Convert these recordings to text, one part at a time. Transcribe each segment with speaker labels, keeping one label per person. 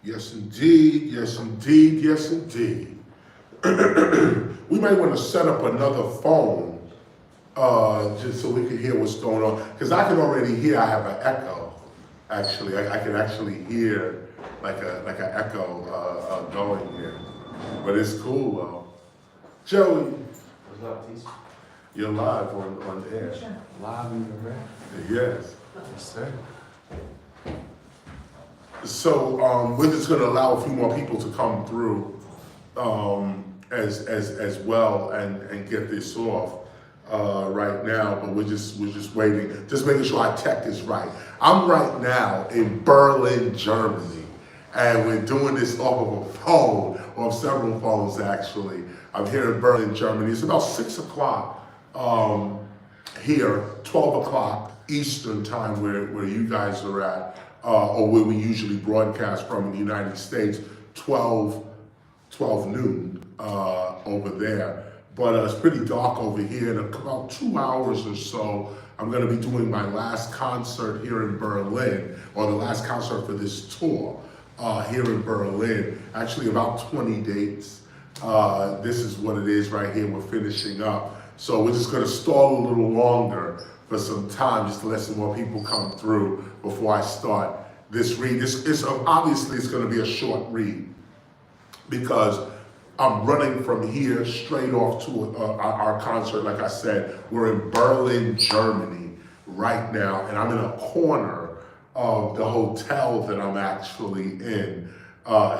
Speaker 1: Yes, indeed. Yes, indeed. Yes, indeed. We might want to set up another phone just so we can hear what's going on. Because I can already hear I have an echo. Actually, I can actually hear like an echo going here. But it's cool though. Joey,
Speaker 2: What's up, Teach?
Speaker 1: you're live on air.
Speaker 2: Live in the red.
Speaker 1: Yes.
Speaker 2: Yes, sir.
Speaker 1: So we're just going to allow a few more people to come through as well and get this off right now. But we're just waiting, just making sure our tech is right. I'm right now in Berlin, Germany, and we're doing this off of a phone, or several phones actually. I'm here in Berlin, Germany. It's about 6 o'clock here, 12 o'clock Eastern time where you guys are at. Or where we usually broadcast from in the United States, 12 noon over there. But it's pretty dark over here. In about 2 hours or so, I'm going to be doing my last concert here in Berlin, or the last concert for this tour here in Berlin. Actually, about 20 dates. This is what it is right here. We're finishing up. So we're just going to stall a little longer for some time, just to let some more people come through before I start this read. Obviously it's going to be a short read because I'm running from here straight off to our concert. Like I said, we're in Berlin, Germany right now, and I'm in a corner of the hotel that I'm actually in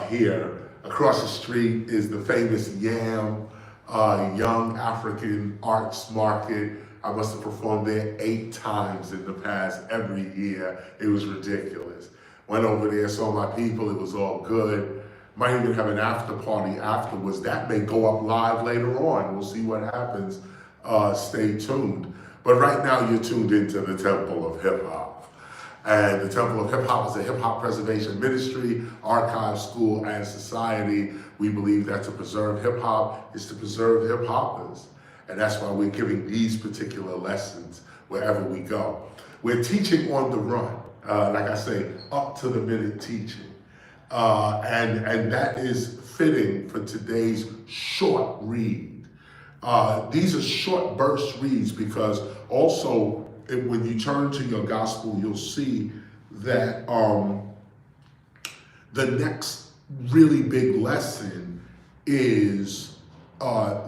Speaker 1: here. Across the street is the famous YAM, Young African Arts Market. I must have performed there 8 times in the past, every year. It was ridiculous. Went over there, saw my people, it was all good. Might even have an after party afterwards. That may go up live later on. We'll see what happens. Stay tuned. But right now you're tuned into the Temple of Hip Hop. And the Temple of Hip Hop is a hip hop preservation ministry, archive, school, and society. We believe that to preserve hip hop is to preserve hip hoppers. And that's why we're giving these particular lessons wherever we go. We're teaching on the run, like I say, up to the minute teaching. And that is fitting for today's short read. These are short burst reads because also when you turn to your gospel, you'll see that the next really big lesson is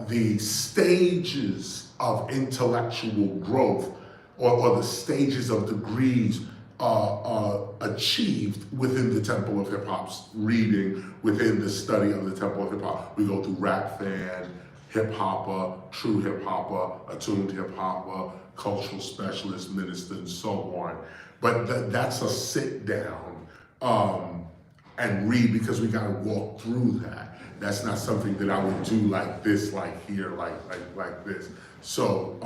Speaker 1: the stages of intellectual growth or the stages of degrees achieved within the Temple of Hip Hop's reading, within the study of the Temple of Hip Hop. We go through rap fan, hip hopper, true hip hopper, attuned hip hopper, cultural specialist, minister, and so on. But that's a sit down and read because we got to walk through that. That's not something that I would do like this, like here, like this. So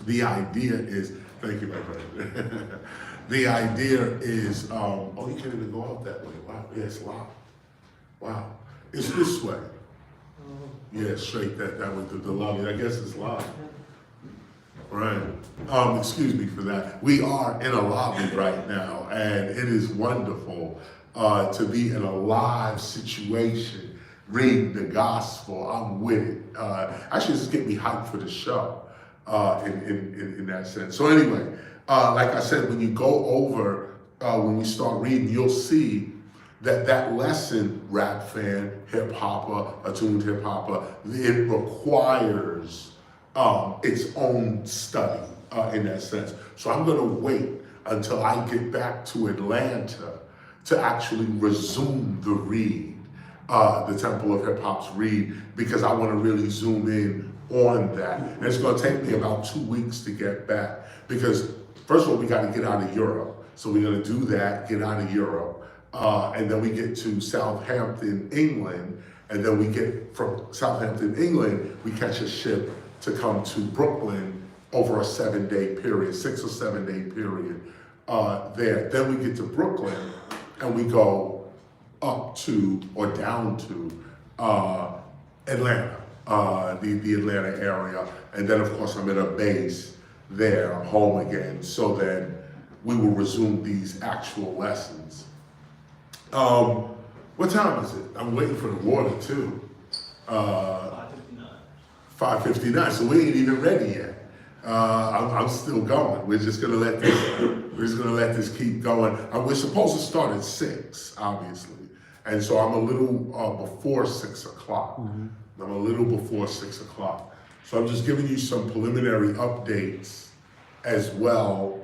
Speaker 1: the idea is, thank you, my friend. The idea is, oh, you can't even go out that way. Wow, yeah, it's locked. Wow, it's this way. Yeah, straight that way to the lobby. I guess it's locked. Right. Excuse me for that. We are in a lobby right now, and it is wonderful to be in a live situation, reading the gospel. I'm with it. Actually, this is getting me hyped for the show in that sense. So anyway, like I said, when you go over, when we start reading, you'll see that lesson, rap fan, hip hopper, attuned hip hopper, it requires its own study in that sense. So I'm gonna wait until I get back to Atlanta to actually resume the read, the Temple of Hip Hop's read, because I wanna really zoom in on that. And it's gonna take me about 2 weeks to get back, because first of all, we gotta get out of Europe. So we're gonna do that, get out of Europe, and then we get to Southampton, England, and then we get from Southampton, England, we catch a ship to come to Brooklyn over a 7-day period, 6 or 7 day period there. Then we get to Brooklyn and we go up to or down to Atlanta, the Atlanta area. And then of course I'm in a base there, I'm home again. So then we will resume these actual lessons. What time is it? I'm waiting for the water too.
Speaker 2: 5:59.
Speaker 1: 5:59, so we ain't even ready yet. I'm still going. We're just gonna let this keep going. We're supposed to start at 6, obviously, and so I'm a little before 6 o'clock. I'm a little before 6 o'clock. So I'm just giving you some preliminary updates as well,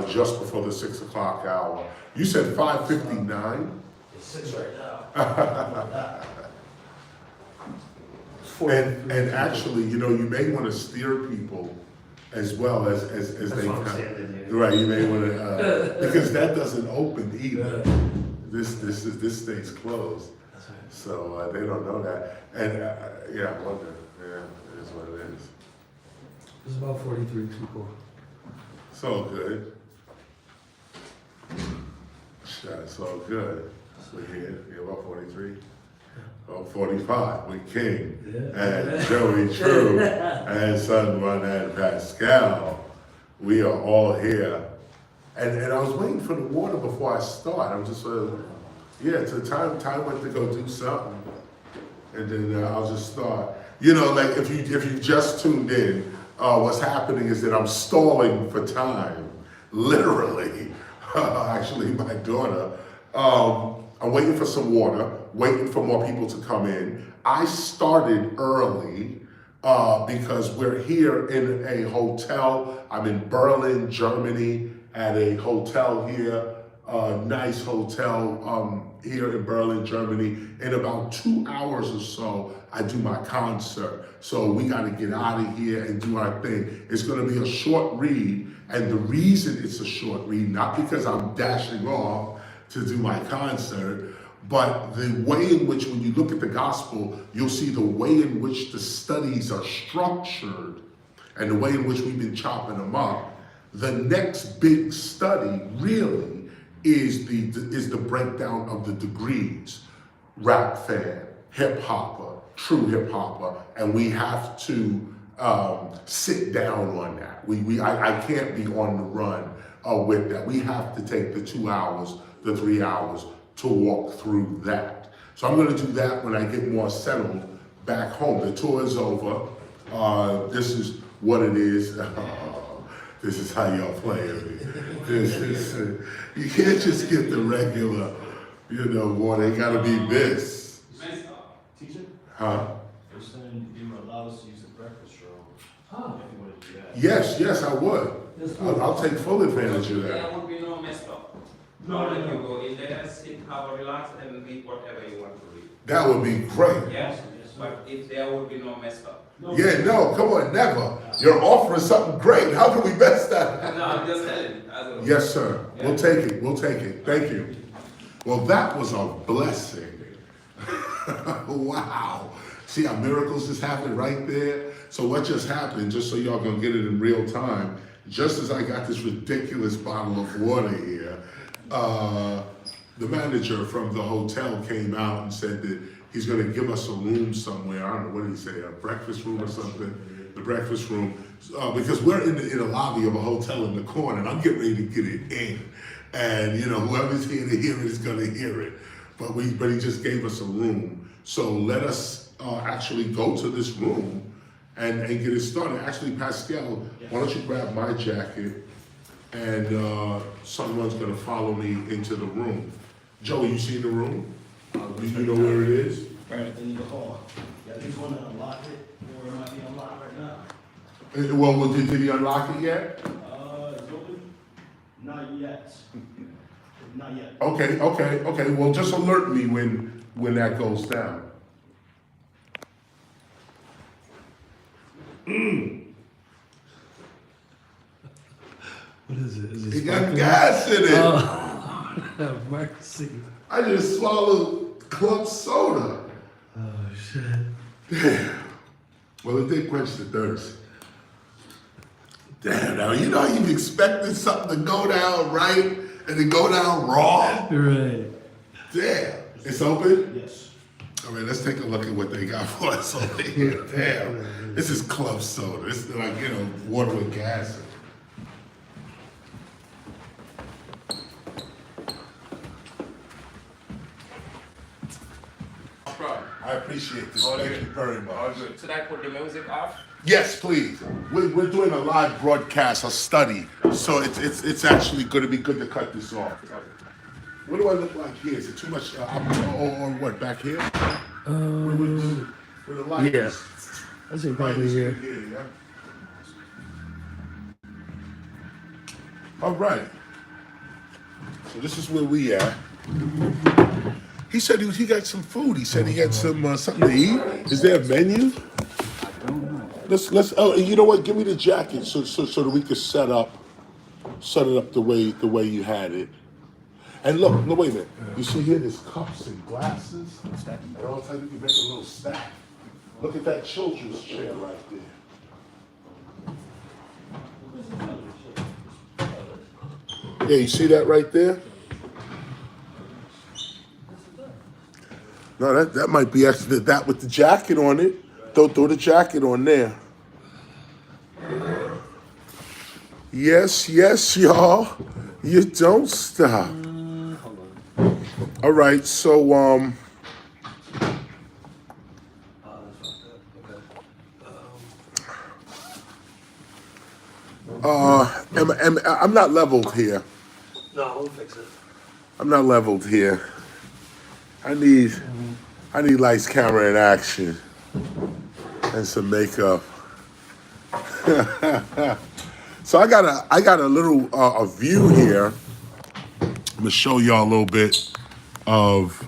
Speaker 1: just before the 6 o'clock hour. You said 5:59.
Speaker 2: It's 6 right now.
Speaker 1: And actually, you may want to steer people as well as they
Speaker 2: why I'm
Speaker 1: come.
Speaker 2: standing here.
Speaker 1: Right, you may want to because that doesn't open either. This stays closed,
Speaker 2: That's right.
Speaker 1: so they don't know that. And yeah, I wonder. Yeah, it is what it is.
Speaker 3: There's about 43 people.
Speaker 1: It's all good. Yeah, it's all good. We're here. You're about 43. Oh, 45 with King and Joey True and Son Run and Pascal. We are all here. And I was waiting for the water before I start. I'm just it's a time went to go do something. And then I'll just start. Like if you just tuned in, what's happening is that I'm stalling for time. Literally. Actually, my daughter. I'm waiting for some water, waiting for more people to come in. I started early because we're here in a hotel. I'm in Berlin, Germany, at a hotel here, a nice hotel here in Berlin, Germany. In about 2 hours or so, I do my concert. So we got to get out of here and do our thing. It's going to be a short read. And the reason it's a short read, not because I'm dashing off to do my concert, but the way in which, when you look at the gospel, you'll see the way in which the studies are structured and the way in which we've been chopping them up. The next big study really is the breakdown of the degrees: rap fan, hip hopper, true hip hopper, and we have to sit down on that. I can't be on the run with that. We have to take the 2 hours, the 3 hours to walk through that. So I'm going to do that when I get more settled back home. The tour is over. This is what it is. This is how y'all play it. You can't just get the regular, water. They got to be this.
Speaker 2: Teacher?
Speaker 1: Huh?
Speaker 2: They're saying you were allowed us to use the breakfast room.
Speaker 3: Huh.
Speaker 2: If you wanted to do that.
Speaker 1: Yes, I would. I'll take full advantage of that.
Speaker 4: There would be no messed up.
Speaker 3: No.
Speaker 4: You go in there, sit, have a relax, and read whatever you want to read.
Speaker 1: That would be great.
Speaker 4: Yeah,
Speaker 2: Yes, sir.
Speaker 4: but if there would be no messed up.
Speaker 1: Yeah, no, come on, never. You're offering something great. How can we best that?
Speaker 4: No, I'm just telling you. As a
Speaker 1: Yes, sir. We'll take it. We'll take it. Thank you. Well, that was a blessing. Wow. See how miracles just happened right there? So what just happened, just so y'all gonna get it in real time, just as I got this ridiculous bottle of water here, the manager from the hotel came out and said that he's gonna give us a room somewhere. I don't know, what did he say, a breakfast room or something? The breakfast room, because we're in a lobby of a hotel in the corner, and I'm getting ready to get it in. And whoever's here to hear it is gonna hear it. But he just gave us a room. So let us actually go to this room and get it started. Actually, Pascal, why don't you grab my jacket, and someone's gonna follow me into the room. Joey, you seen the room? You know where it is?
Speaker 2: Right in the hall. Yeah, you want to unlock it, or it might be unlocked right now.
Speaker 1: Well, did he unlock it yet?
Speaker 2: It's open? Not yet. Not yet.
Speaker 1: Okay. Well, just alert me when that goes down.
Speaker 3: What is it? Is it
Speaker 1: He got
Speaker 3: sparkling?
Speaker 1: gas in it.
Speaker 3: Oh, have mercy.
Speaker 1: I just swallowed club soda.
Speaker 3: Oh, shit.
Speaker 1: Damn. Well, it did quench the thirst. Damn, now, you've expected something to go down right and to go down wrong.
Speaker 3: Right.
Speaker 1: Damn. It's open?
Speaker 2: Yes.
Speaker 1: All right, let's take a look at what they got for us over here. Damn. This is club soda. This is like, water with gas in it.
Speaker 4: problem.
Speaker 1: I appreciate this.
Speaker 4: All
Speaker 1: Thank
Speaker 4: good.
Speaker 1: you very much.
Speaker 4: All good. Should I put the music off?
Speaker 1: Yes, please. We're doing a live broadcast, a study, so it's actually going to be good to cut this off. What do I look like here? Is it too much? Or what? Back here? Where the light
Speaker 3: Yeah.
Speaker 1: is.
Speaker 3: I think
Speaker 1: Light
Speaker 3: probably
Speaker 1: is
Speaker 3: here.
Speaker 1: good yeah? All right. So this is where we at. He said he got some food. He said he had some something to eat. Is there a menu? Let's. Oh, you know what? Give me the jacket so that we can set it up the way you had it. And look, no wait a minute. You see here, there's cups and glasses, and all the time you can make a little stack. Look at that children's chair right there. Yeah, you see that right there? No, that might be actually that with the jacket on it. Throw the jacket on there. Yes, y'all. You don't stop. All right, so I'm not leveled here.
Speaker 3: No, we'll fix it.
Speaker 1: I'm not leveled here. I need lights, camera, and action, and some makeup. So I got a little a view here. I'm gonna show y'all a little bit of.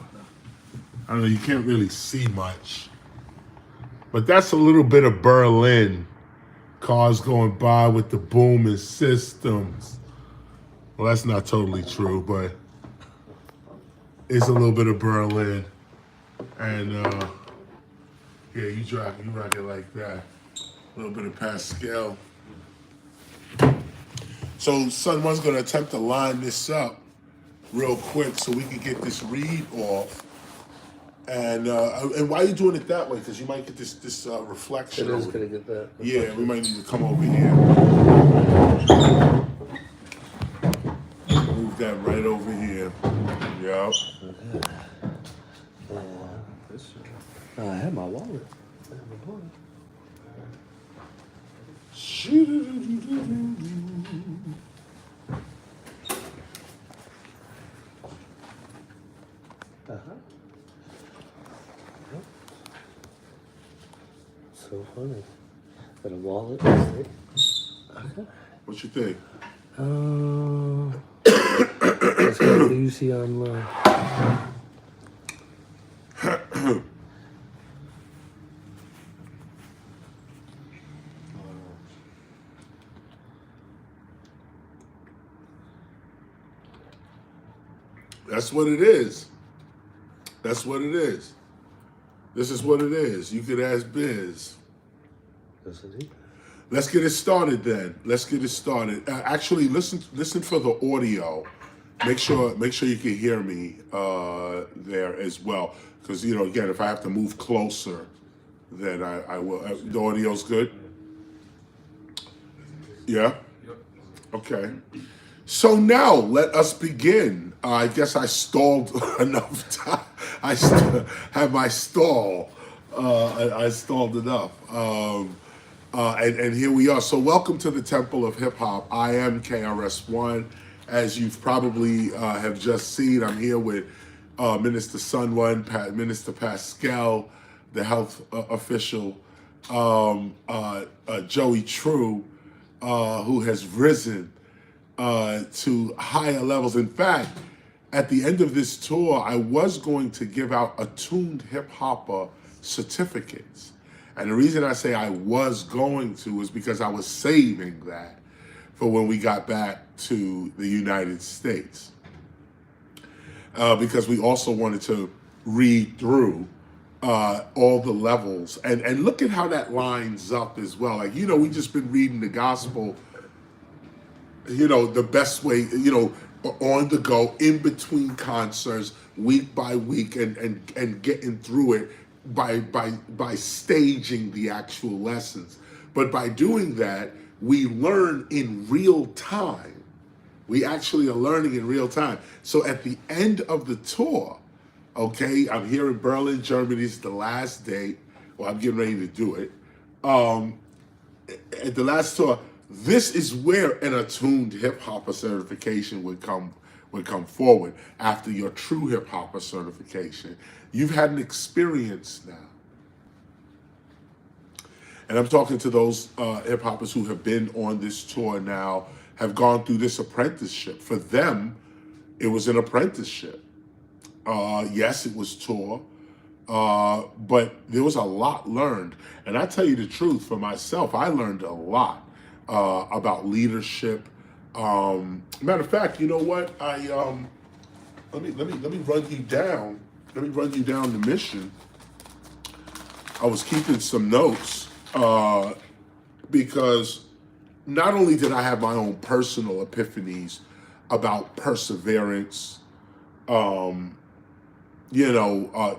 Speaker 1: I don't know. You can't really see much, but that's a little bit of Berlin. Cars going by with the booming systems. Well, that's not totally true, but it's a little bit of Berlin. And yeah, you rock it like that. A little bit of Pascal. So someone's gonna attempt to line this up real quick so we can get this read off. And why are you doing it that way? Because you might get this reflection.
Speaker 3: It is
Speaker 1: over
Speaker 3: gonna get that.
Speaker 1: Yeah, we might need to come over here. Move that right over here. Yep.
Speaker 3: I have my wallet. So funny. Got a wallet. Okay.
Speaker 1: What you think?
Speaker 3: Let's go to UC online.
Speaker 1: That's what it is. That's what it is. This is what it is. You could ask Biz. Let's get it started then. Let's get it started. Actually, listen for the audio. Make sure you can hear me there as well. Because again, if I have to move closer, then I will. The audio's good. Yeah. Okay. So now let us begin. I guess I stalled enough time. I have my stall. I stalled enough. And here we are. So welcome to the Temple of Hip Hop. I am KRS-One. As you've probably have just seen, I'm here with Minister Sunone, Minister Pascal, the health official, Joey True, who has risen to higher levels. In fact, at the end of this tour, I was going to give out attuned hip hopper certificates. And the reason I say I was going to is because I was saving that for when we got back to the United States. Because we also wanted to read through all the levels and look at how that lines up as well. Like, we just been reading the gospel, the best way, on the go, in between concerts, week by week, and getting through it by staging the actual lessons. But by doing that, we learn in real time. We actually are learning in real time. So at the end of the tour, Okay, I'm here in Berlin, Germany. It's the last day. Well, I'm getting ready to do it. At the last tour, this is where an attuned hip hopper certification would come forward after your true hip hopper certification. You've had an experience now. And I'm talking to those hip hoppers who have been on this tour now, have gone through this apprenticeship. For them, it was an apprenticeship. Yes, it was tour, but there was a lot learned. And I tell you the truth, for myself, I learned a lot about leadership. Matter of fact, you know what? Let me run you down. Let me run you down the mission. I was keeping some notes because not only did I have my own personal epiphanies about perseverance.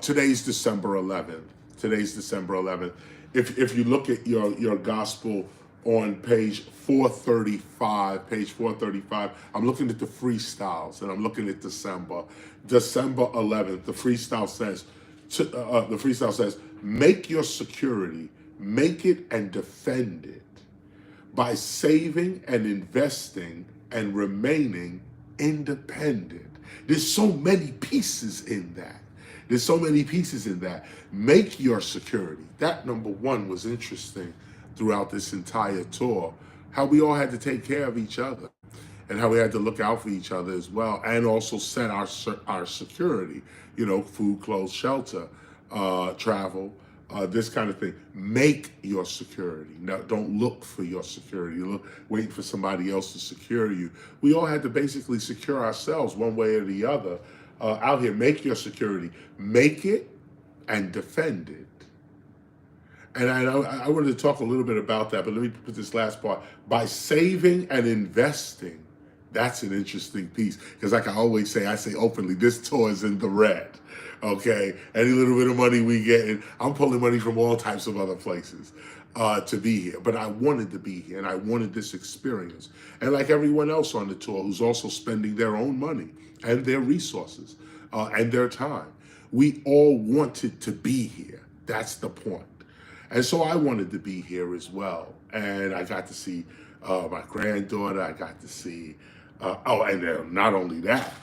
Speaker 1: Today's December 11th. Today's December 11th. If you look at your gospel on page 435, I'm looking at the freestyles and I'm looking at December 11th. The freestyle says, make your security, make it and defend it by saving and investing and remaining independent. There's so many pieces in that. There's so many pieces in that. Make your security. That number one was interesting throughout this entire tour. How we all had to take care of each other and how we had to look out for each other as well, and also set our security, food, clothes, shelter, travel, this kind of thing. Make your security. Now, don't look for your security. Wait for somebody else to secure you. We all had to basically secure ourselves one way or the other out here. Make your security. Make it and defend it. And I wanted to talk a little bit about that, but let me put this last part. By saving and investing, that's an interesting piece. Because like I always say, I say openly, this tour is in the red. Okay, any little bit of money we get, and I'm pulling money from all types of other places to be here. But I wanted to be here, and I wanted this experience. And like everyone else on the tour who's also spending their own money and their resources and their time, we all wanted to be here. That's the point. And so I wanted to be here as well. And I got to see my granddaughter. I got to see, and not only that,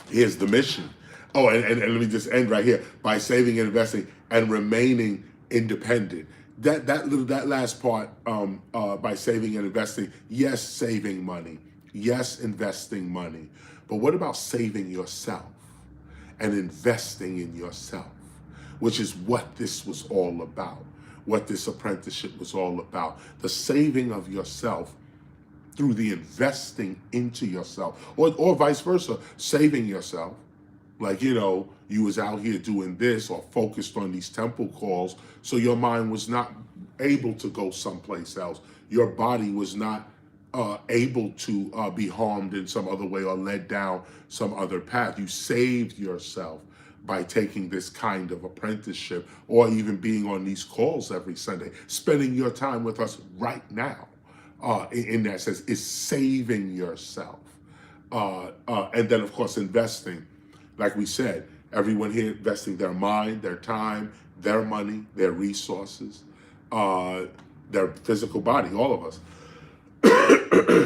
Speaker 1: here's the mission. Oh, and let me just end right here. By saving and investing and remaining independent. That last part, by saving and investing, yes, saving money. Yes, investing money. But what about saving yourself and investing in yourself? Which is what this was all about, what this apprenticeship was all about. The saving of yourself through the investing into yourself, or vice versa, saving yourself. Like, you was out here doing this or focused on these temple calls, so your mind was not able to go someplace else. Your body was not able to be harmed in some other way or led down some other path. You saved yourself by taking this kind of apprenticeship, or even being on these calls every Sunday, spending your time with us right now. In that sense, is saving yourself. And then, of course, investing. Like we said, everyone here investing their mind, their time, their money, their resources, their physical body, all of us.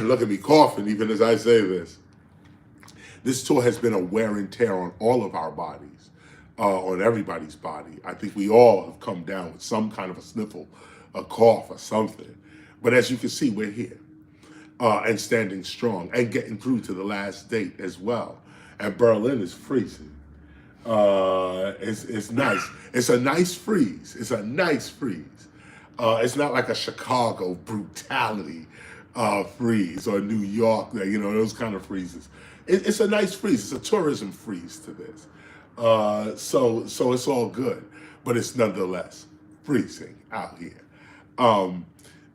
Speaker 1: Look at me coughing even as I say this. This tour has been a wear and tear on all of our bodies, on everybody's body. I think we all have come down with some kind of a sniffle, a cough or something. But as you can see, we're here and standing strong and getting through to the last date as well. And Berlin is freezing. It's nice. It's a nice freeze. It's a nice freeze. It's not like a Chicago brutality freeze or New York, those kind of freezes. It's a nice freeze. It's a tourism freeze to this. So it's all good, but it's nonetheless freezing out here.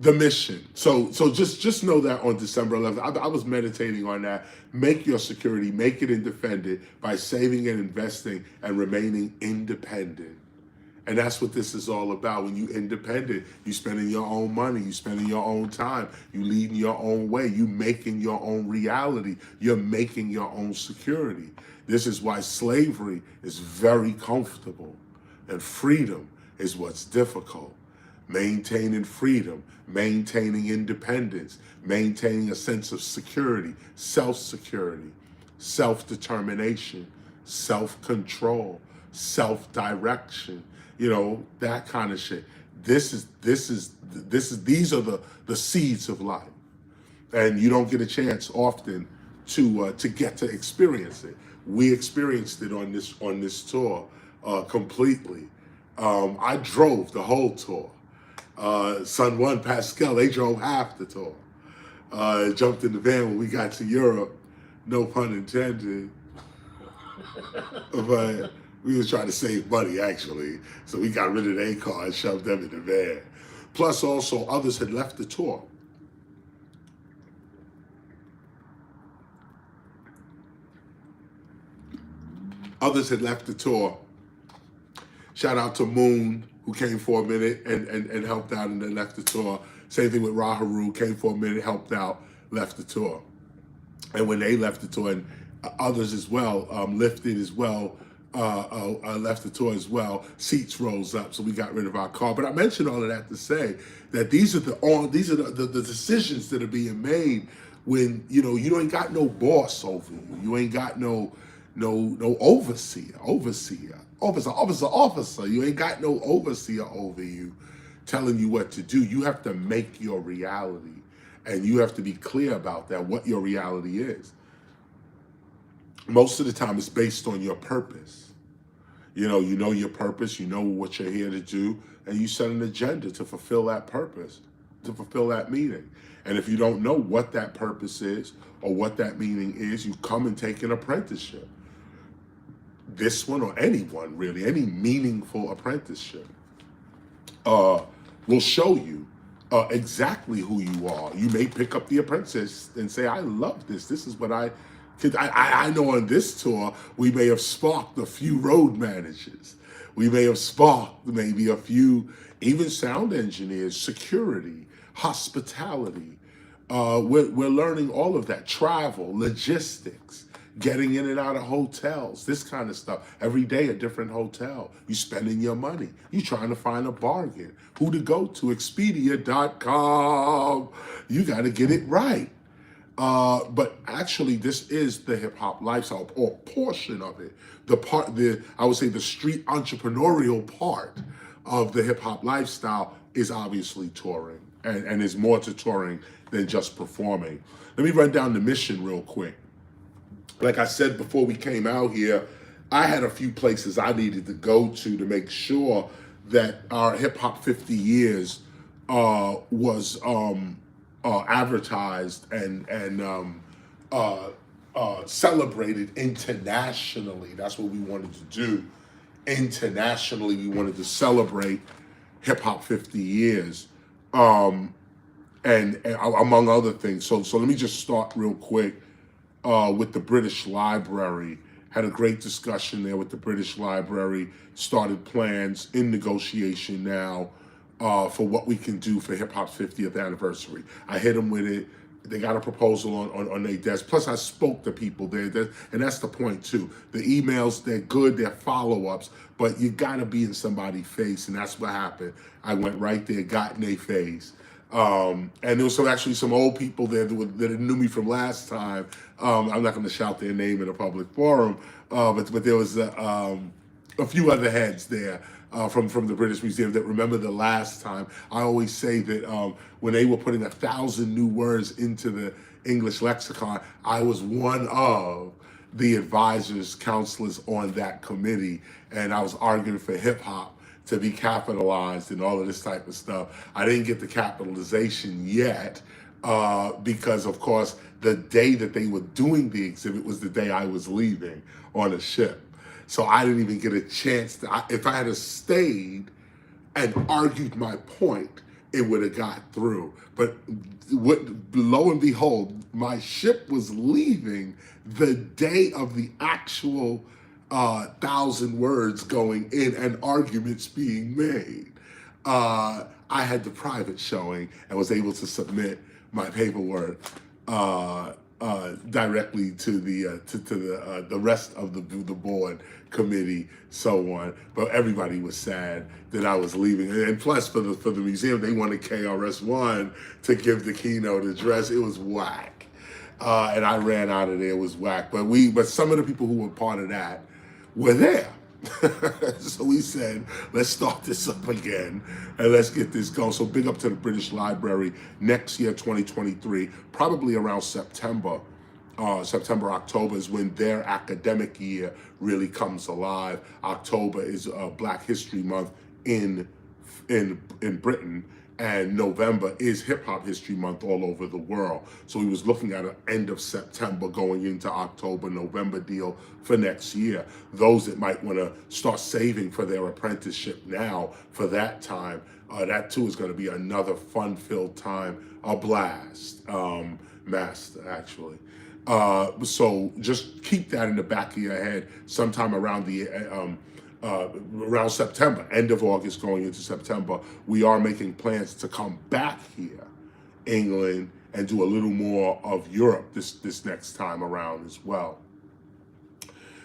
Speaker 1: The mission. So just know that on December 11th, I was meditating on that. Make your security, make it and defend it by saving and investing and remaining independent. And that's what this is all about. When you independent, you spending your own money, you spending your own time, you leading your own way, you making your own reality, you're making your own security. This is why slavery is very comfortable and freedom is what's difficult. Maintaining freedom, maintaining independence, maintaining a sense of security, self-security, self-determination, self-control, self-direction, you know, that kind of shit. These are the seeds of life. And you don't get a chance often to get to experience it. We experienced it on this tour completely. I drove the whole tour. Son One, Pascal, they drove half the tour. Jumped in the van when we got to Europe, no pun intended. But we was trying to save money, actually. So we got rid of their car and shoved them in the van. Plus, also, others had left the tour. Others had left the tour. Shout out to Moon, who came for a minute and helped out and then left the tour. Same thing with Raharu, came for a minute, helped out, left the tour. And when they left the tour, and others as well, lifted as well, left the tour as well, seats rose up, so we got rid of our car. But I mentioned all of that to say that these are the decisions that are being made when, you know, you ain't got no boss over you. You ain't got no overseer. You ain't got no overseer over you telling you what to do. You have to make your reality, and you have to be clear about that, what your reality is. Most of the time it's based on your purpose. You know your purpose, you know what you're here to do, and you set an agenda to fulfill that purpose, to fulfill that meaning. And if you don't know what that purpose is or what that meaning is, you come and take an apprenticeship. This one, or anyone really, any meaningful apprenticeship will show you exactly who you are. You may pick up the apprentice and say, I love this. This is what I know on this tour, we may have sparked a few road managers. We may have sparked maybe a few, even sound engineers, security, hospitality. We're learning all of that. Travel, logistics, getting in and out of hotels, this kind of stuff. Every day a different hotel. You spending your money. You trying to find a bargain. Who to go to? Expedia.com. You got to get it right. But actually, this is the hip hop lifestyle, or portion of it. I would say the street entrepreneurial part of the hip hop lifestyle is obviously touring, and there's more to touring than just performing. Let me run down the mission real quick. Like I said before we came out here, I had a few places I needed to go to make sure that our Hip Hop 50 years was advertised and celebrated internationally. That's what we wanted to do. Internationally, we wanted to celebrate Hip Hop 50 years, and among other things. So let me just start real quick with the British Library. Had a great discussion there with the British Library. Started plans in negotiation now for what we can do for hip hop's 50th anniversary. I hit them with it. They got a proposal on their desk. Plus, I spoke to people there, and that's the point too. The emails, they're good, they're follow-ups, but you gotta be in somebody's face, and that's what happened. I went right there, got in their face. And there was actually some old people there that knew me from last time. I'm not gonna shout their name in a public forum, but there was a few other heads there from the British Museum that remember the last time. I always say that when they were putting 1,000 new words into the English lexicon, I was one of the advisors, counselors on that committee, and I was arguing for hip hop to be capitalized and all of this type of stuff. I didn't get the capitalization yet because, of course, the day that they were doing the exhibit was the day I was leaving on a ship. So I didn't even get a chance to, if I had stayed and argued my point, it would have got through. But lo and behold, my ship was leaving the day of the actual 1,000 words going in and arguments being made. I had the private showing and was able to submit my paperwork directly to the rest of the board committee, so on. But everybody was sad that I was leaving, and plus for the museum, they wanted KRS-One to give the keynote address. It was whack, and I ran out of there. It was whack. But some of the people who were part of that were there. So we said, let's start this up again and let's get this going. So big up to the British Library. Next year, 2023, probably around September, October is when their academic year really comes alive. October is Black History Month in Britain, and November is Hip Hop History Month all over the world. So we was looking at an end of September going into October, November deal for next year. Those that might want to start saving for their apprenticeship now for that time, that too is going to be another fun-filled time, a blast, master actually. So just keep that in the back of your head sometime around the around September, end of August going into September. We are making plans to come back here, England, and do a little more of Europe this next time around as well.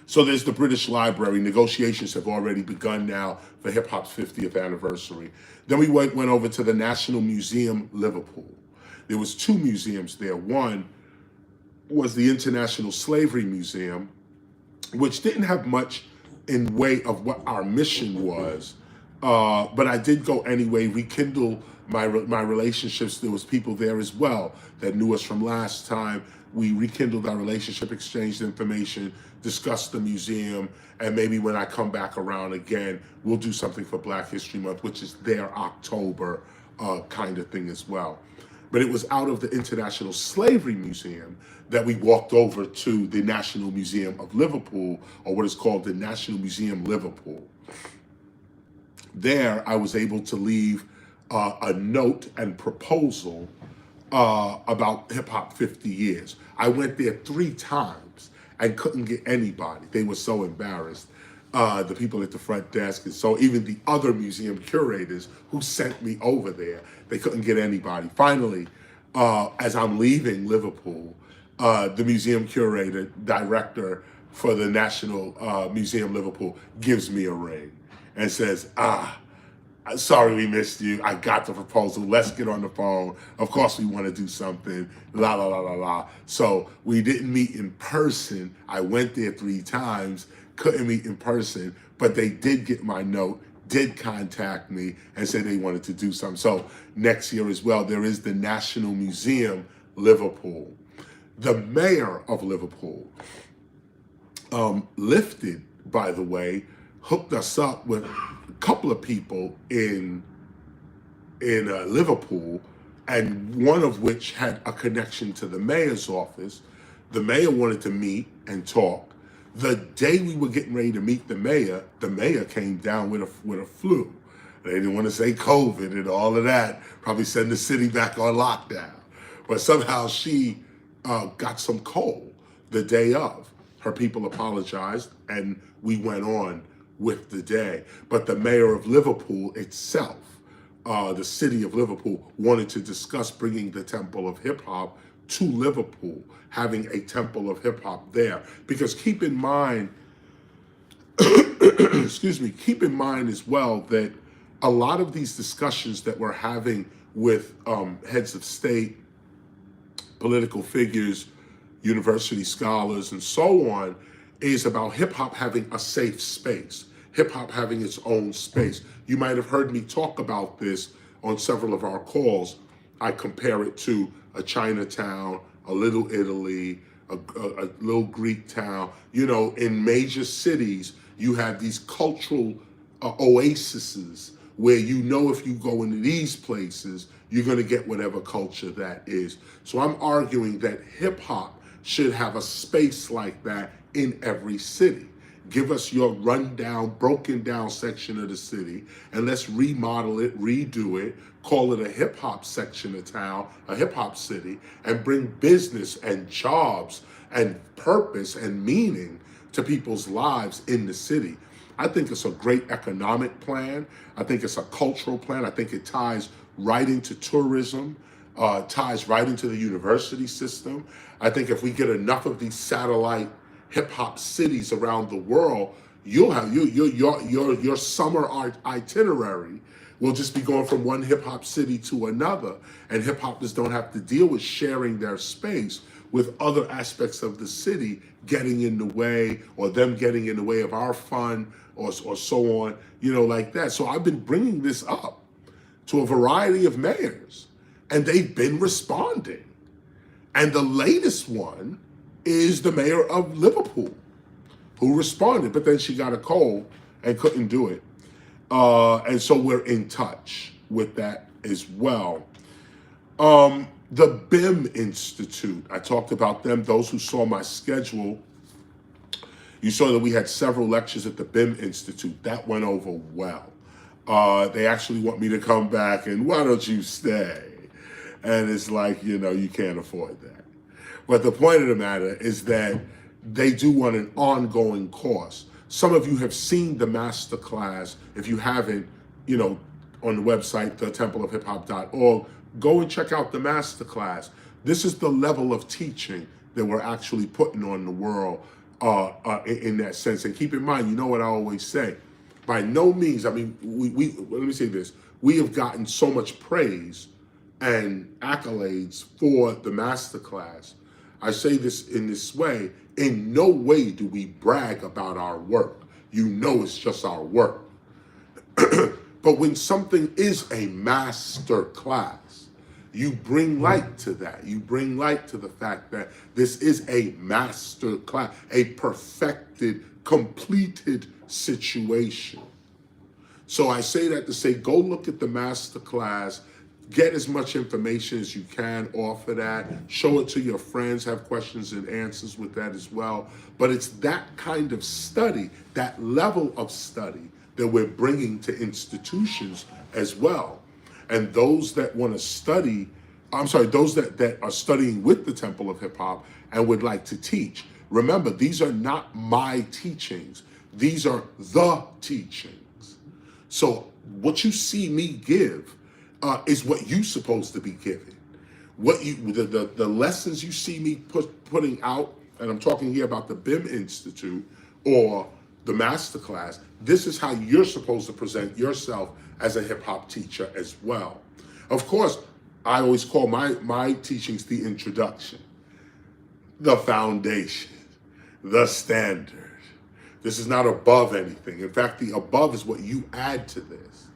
Speaker 1: So there's the British Library. Negotiations have already begun now for hip hop's 50th anniversary. Then we went over to the National Museum, Liverpool. There was two museums there. One was the International Slavery Museum, which didn't have much in way of what our mission was, but I did go anyway, rekindle my relationships. There was people there as well that knew us from last time. We rekindled our relationship, exchanged information, discussed the museum, and maybe when I come back around again, we'll do something for Black History Month, which is their October kind of thing as well. But it was out of the International Slavery Museum that we walked over to the National Museum of Liverpool, or what is called the National Museum Liverpool. There, I was able to leave a note and proposal about hip hop 50 years. I went there 3 times and couldn't get anybody. They were so embarrassed. The people at the front desk, and so even the other museum curators who sent me over there, they couldn't get anybody. Finally, as I'm leaving Liverpool, the museum curator, director for the National Museum Liverpool, gives me a ring and says, sorry we missed you. I got the proposal. Let's get on the phone. Of course we want to do something. La, la, la, la, la. So we didn't meet in person. I went there 3 times, couldn't meet in person, but they did get my note, did contact me and said they wanted to do something. So next year as well, there is the National Museum, Liverpool. The mayor of Liverpool, Lifted, by the way, hooked us up with a couple of people in Liverpool, and one of which had a connection to the mayor's office. The mayor wanted to meet and talk. The day we were getting ready to meet the mayor came down with a flu. They didn't want to say COVID and all of that, probably send the city back on lockdown. But somehow she got some cold the day of. Her people apologized and we went on with the day. But the mayor of Liverpool itself, the city of Liverpool, wanted to discuss bringing the Temple of Hip Hop to Liverpool, having a Temple of Hip Hop there. Because keep in mind, excuse me, keep in mind as well that a lot of these discussions that we're having with heads of state, political figures, university scholars, and so on, is about hip hop having a safe space, hip hop having its own space. You might have heard me talk about this on several of our calls. I compare it to a Chinatown, a Little Italy, a little Greek town. You know, in major cities, you have these cultural oases where you know if you go into these places, you're going to get whatever culture that is. So I'm arguing that hip hop should have a space like that in every city. Give us your rundown, broken down section of the city, and let's remodel it, redo it, call it a hip hop section of town, a hip hop city, and bring business and jobs and purpose and meaning to people's lives in the city. I think it's a great economic plan. I think it's a cultural plan. I think it ties right into tourism, ties right into the university system. I think if we get enough of these satellite hip hop cities around the world, you'll have your summer itinerary will just be going from one hip hop city to another, and hip hoppers don't have to deal with sharing their space with other aspects of the city getting in the way, or them getting in the way of our fun, or so on, like that. So I've been bringing this up to a variety of mayors, and they've been responding. And the latest one is the mayor of Liverpool, who responded, but then she got a cold and couldn't do it. And so we're in touch with that as well. The BIM Institute, I talked about them. Those who saw my schedule, you saw that we had several lectures at the BIM Institute. That went over well. They actually want me to come back and why don't you stay? And it's like, you can't afford that. But the point of the matter is that they do want an ongoing course. Some of you have seen the master class. If you haven't, on the website, thetempleofhiphop.org, go and check out the master class. This is the level of teaching that we're actually putting on the world in that sense. And keep in mind, you know what I always say, by no means, I mean, we let me say this, we have gotten so much praise and accolades for the master class. I say this in this way, in no way do we brag about our work. It's just our work. But when something is a master class, you bring light to that. You bring light to the fact that this is a master class, a perfected, completed situation. So I say that to say, go look at the master class, get as much information as you can off of that, show it to your friends, have questions and answers with that as well. But it's that kind of study, that level of study that we're bringing to institutions as well. And those that want to study, those that are studying with the Temple of Hip Hop and would like to teach, remember, these are not my teachings. These are the teachings. So what you see me give is what you're supposed to be giving. What the lessons you see me putting out, and I'm talking here about the BIM Institute or the masterclass, this is how you're supposed to present yourself as a hip hop teacher as well. Of course, I always call my teachings the introduction, the foundation, the standard. This is not above anything. In fact, the above is what you add to this.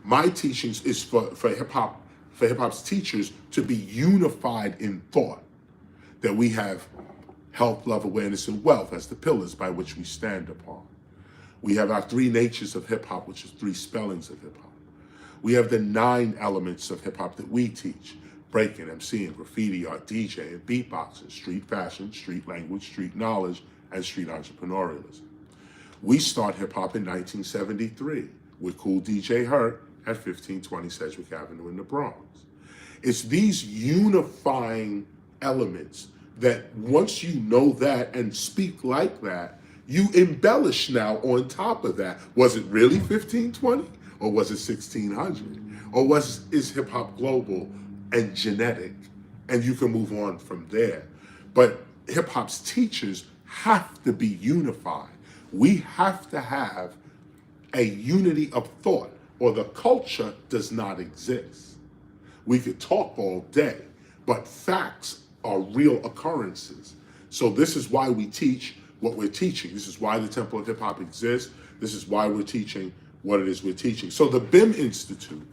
Speaker 1: My teachings is for hip-hop's teachers to be unified in thought, that we have health, love, awareness, and wealth as the pillars by which we stand upon. We have our 3 natures of hip-hop, which is 3 spellings of hip-hop. We have the 9 elements of hip-hop that we teach: breaking, MCing, graffiti art, DJing, beatboxing, street fashion, street language, street knowledge, and street entrepreneurialism. We start hip-hop in 1973 with Cool DJ Herc at 1520 Sedgwick Avenue in the Bronx. It's these unifying elements that once you know that and speak like that, you embellish now on top of that. Was it really 1520 or was it 1600? Or is hip hop global and genetic? And you can move on from there. But hip hop's teachers have to be unified. We have to have a unity of thought, or the culture does not exist. We could talk all day, but facts are real occurrences. So this is why we teach what we're teaching. This is why the Temple of Hip Hop exists. This is why we're teaching what it is we're teaching. So the BIM Institute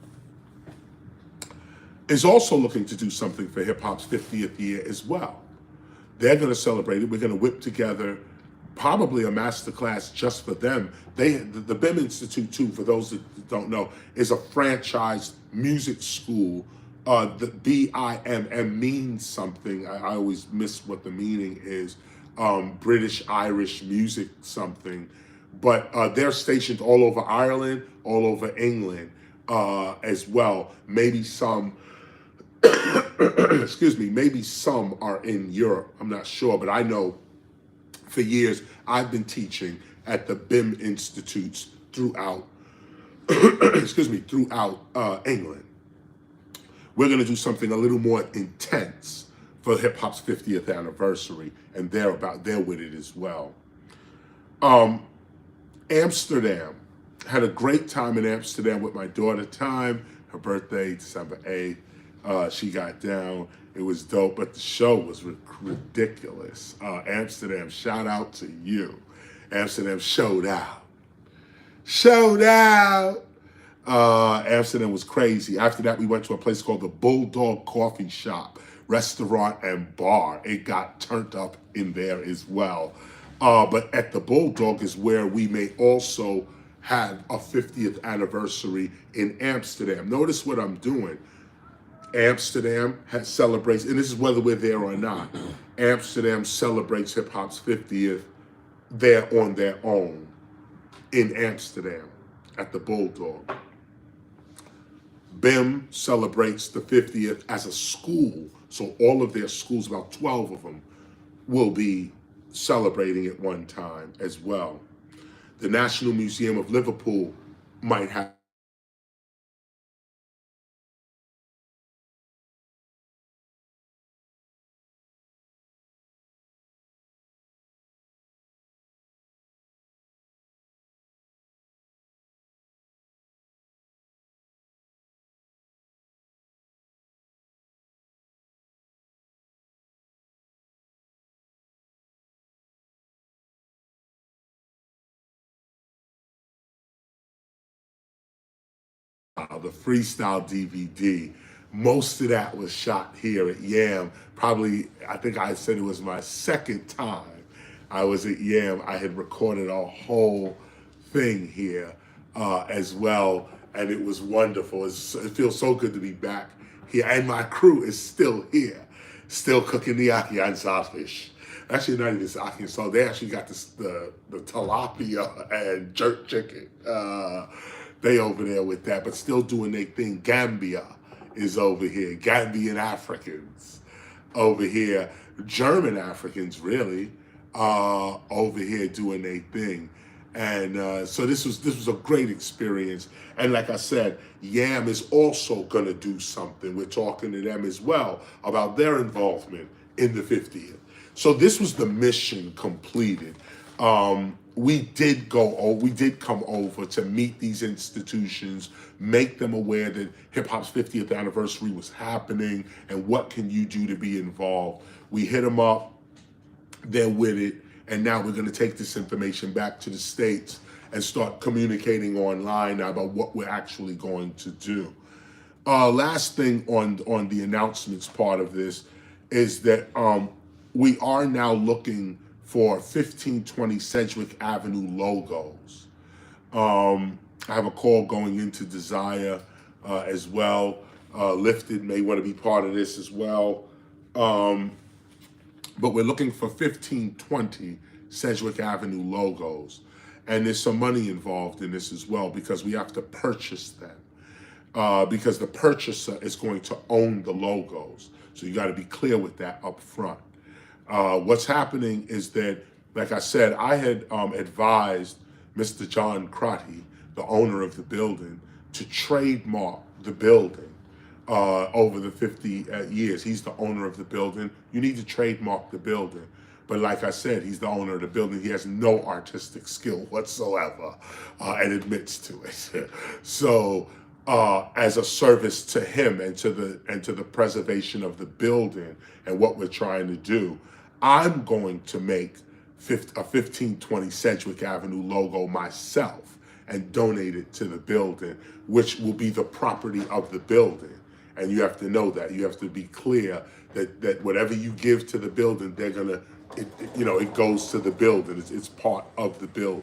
Speaker 1: is also looking to do something for hip hop's 50th year as well. They're going to celebrate it. We're going to whip together probably a master class just for them. The BIM Institute, too, for those that don't know, is a franchised music school. The BIMM means something. I always miss what the meaning is. British, Irish music something. But they're stationed all over Ireland, all over England as well. Maybe some, excuse me, maybe some are in Europe. I'm not sure, but I know for years I've been teaching at the BIM institutes throughout, excuse me, throughout England. We're going to do something a little more intense for hip hop's 50th anniversary, and they're with it as well. Amsterdam, had a great time in Amsterdam with my daughter Time. Her birthday, December 8th. She got down. It was dope, but the show was ridiculous. Amsterdam, shout out to you. Amsterdam showed out. Showed out. Amsterdam was crazy. After that, we went to a place called the Bulldog Coffee Shop, restaurant and bar. It got turned up in there as well. But at the Bulldog is where we may also have a 50th anniversary in Amsterdam. Notice what I'm doing. Amsterdam celebrates, and this is whether we're there or not, Amsterdam celebrates hip hop's 50th there on their own in Amsterdam at the Bulldog. BIM celebrates the 50th as a school, so all of their schools, about 12 of them, will be celebrating at one time as well. The National Museum of Liverpool might have the freestyle DVD. Most of that was shot here at YAM. Probably, I think I said it was my second time I was at YAM. I had recorded a whole thing here as well, and it was wonderful. It feels so good to be back here, and my crew is still here, still cooking the ackee and saltfish. Actually, not even ackee, so they actually got the tilapia and jerk chicken. They over there with that, but still doing their thing. Gambia is over here. Gambian Africans over here. German Africans, really, over here doing their thing. And so this was a great experience. And like I said, YAM is also going to do something. We're talking to them as well about their involvement in the 50th. So this was the mission completed. We did come over to meet these institutions, make them aware that hip hop's 50th anniversary was happening and what can you do to be involved. We hit them up, they're with it, and now we're going to take this information back to the States and start communicating online about what we're actually going to do. Last thing on the announcements part of this is that we are now looking for 1520 Sedgwick Avenue logos. I have a call going into Desire as well. Lifted may want to be part of this as well. But we're looking for 1520 Sedgwick Avenue logos. And there's some money involved in this as well because we have to purchase them. Because the purchaser is going to own the logos. So you got to be clear with that up front. What's happening is that, like I said, I had advised Mr. John Crotty, the owner of the building, to trademark the building over the 50 years. He's the owner of the building. You need to trademark the building. But like I said, he's the owner of the building. He has no artistic skill whatsoever and admits to it. So as a service to him and to the preservation of the building and what we're trying to do, I'm going to make a 1520 Sedgwick Avenue logo myself and donate it to the building, which will be the property of the building. And you have to know that. You have to be clear that whatever you give to the building, they're gonna, it goes to the building. It's part of the building.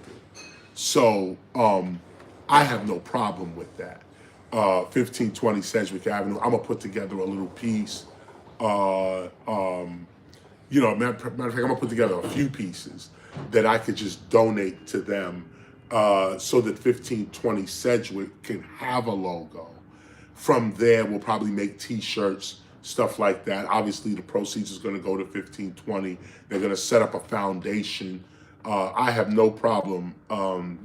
Speaker 1: So I have no problem with that. 1520 Sedgwick Avenue. I'm gonna put together a little piece. Matter of fact, I'm gonna put together a few pieces that I could just donate to them so that 1520 Sedgwick can have a logo. From there, we'll probably make t-shirts, stuff like that. Obviously, the proceeds is gonna go to 1520. They're gonna set up a foundation I have no problem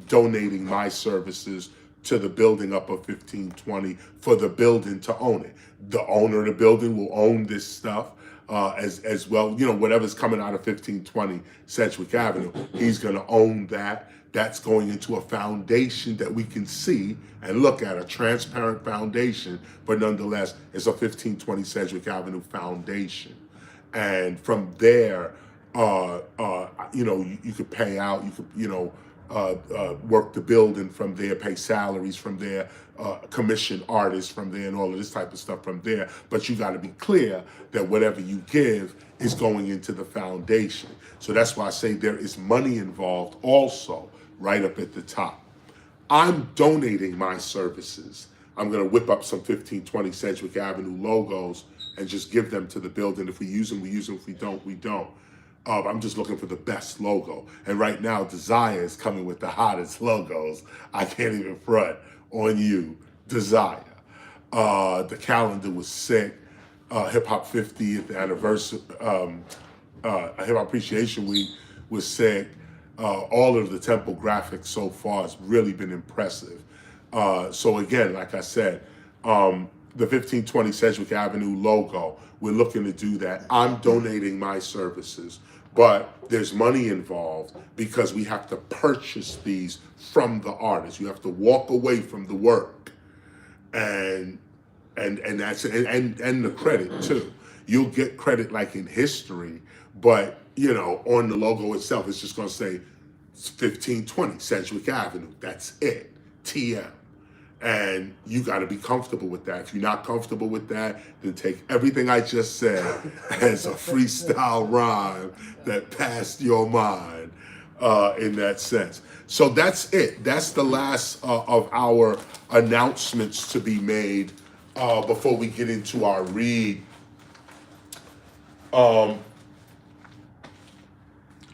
Speaker 1: donating my services to the building up of 1520 for the building to own it. The owner of the building will own this stuff as well. You know, whatever's coming out of 1520 Sedgwick Avenue, he's going to own that. That's going into a foundation that we can see and look at, a transparent foundation, but nonetheless, it's a 1520 Sedgwick Avenue foundation. And from there, you know, you could pay out, you could, you know, work the building from there, pay salaries from there, commission artists from there, and all of this type of stuff from there. But you got to be clear that whatever you give is going into the foundation. So that's why I say there is money involved also, right up at the top. I'm donating my services. I'm going to whip up some 1520 Sedgwick Avenue logos and just give them to the building. If we use them, we use them. If we don't, we don't. I'm just looking for the best logo. And right now, Desire is coming with the hottest logos. I can't even front on you, Desire. The calendar was sick. Hip Hop 50th anniversary, Hip Hop Appreciation Week was sick. All of the Temple graphics so far has really been impressive. So again, like I said, the 1520 Sedgwick Avenue logo, we're looking to do that. I'm donating my services, but there's money involved because we have to purchase these from the artist. You have to walk away from the work, and that's and the credit too. You'll get credit like in history, but you know, on the logo itself, it's just going to say 1520 Sedgwick Avenue. That's it, TM. And you got to be comfortable with that. If you're not comfortable with that, then take everything I just said as a freestyle rhyme that passed your mind in that sense. So that's it. That's the last of our announcements to be made before we get into our read.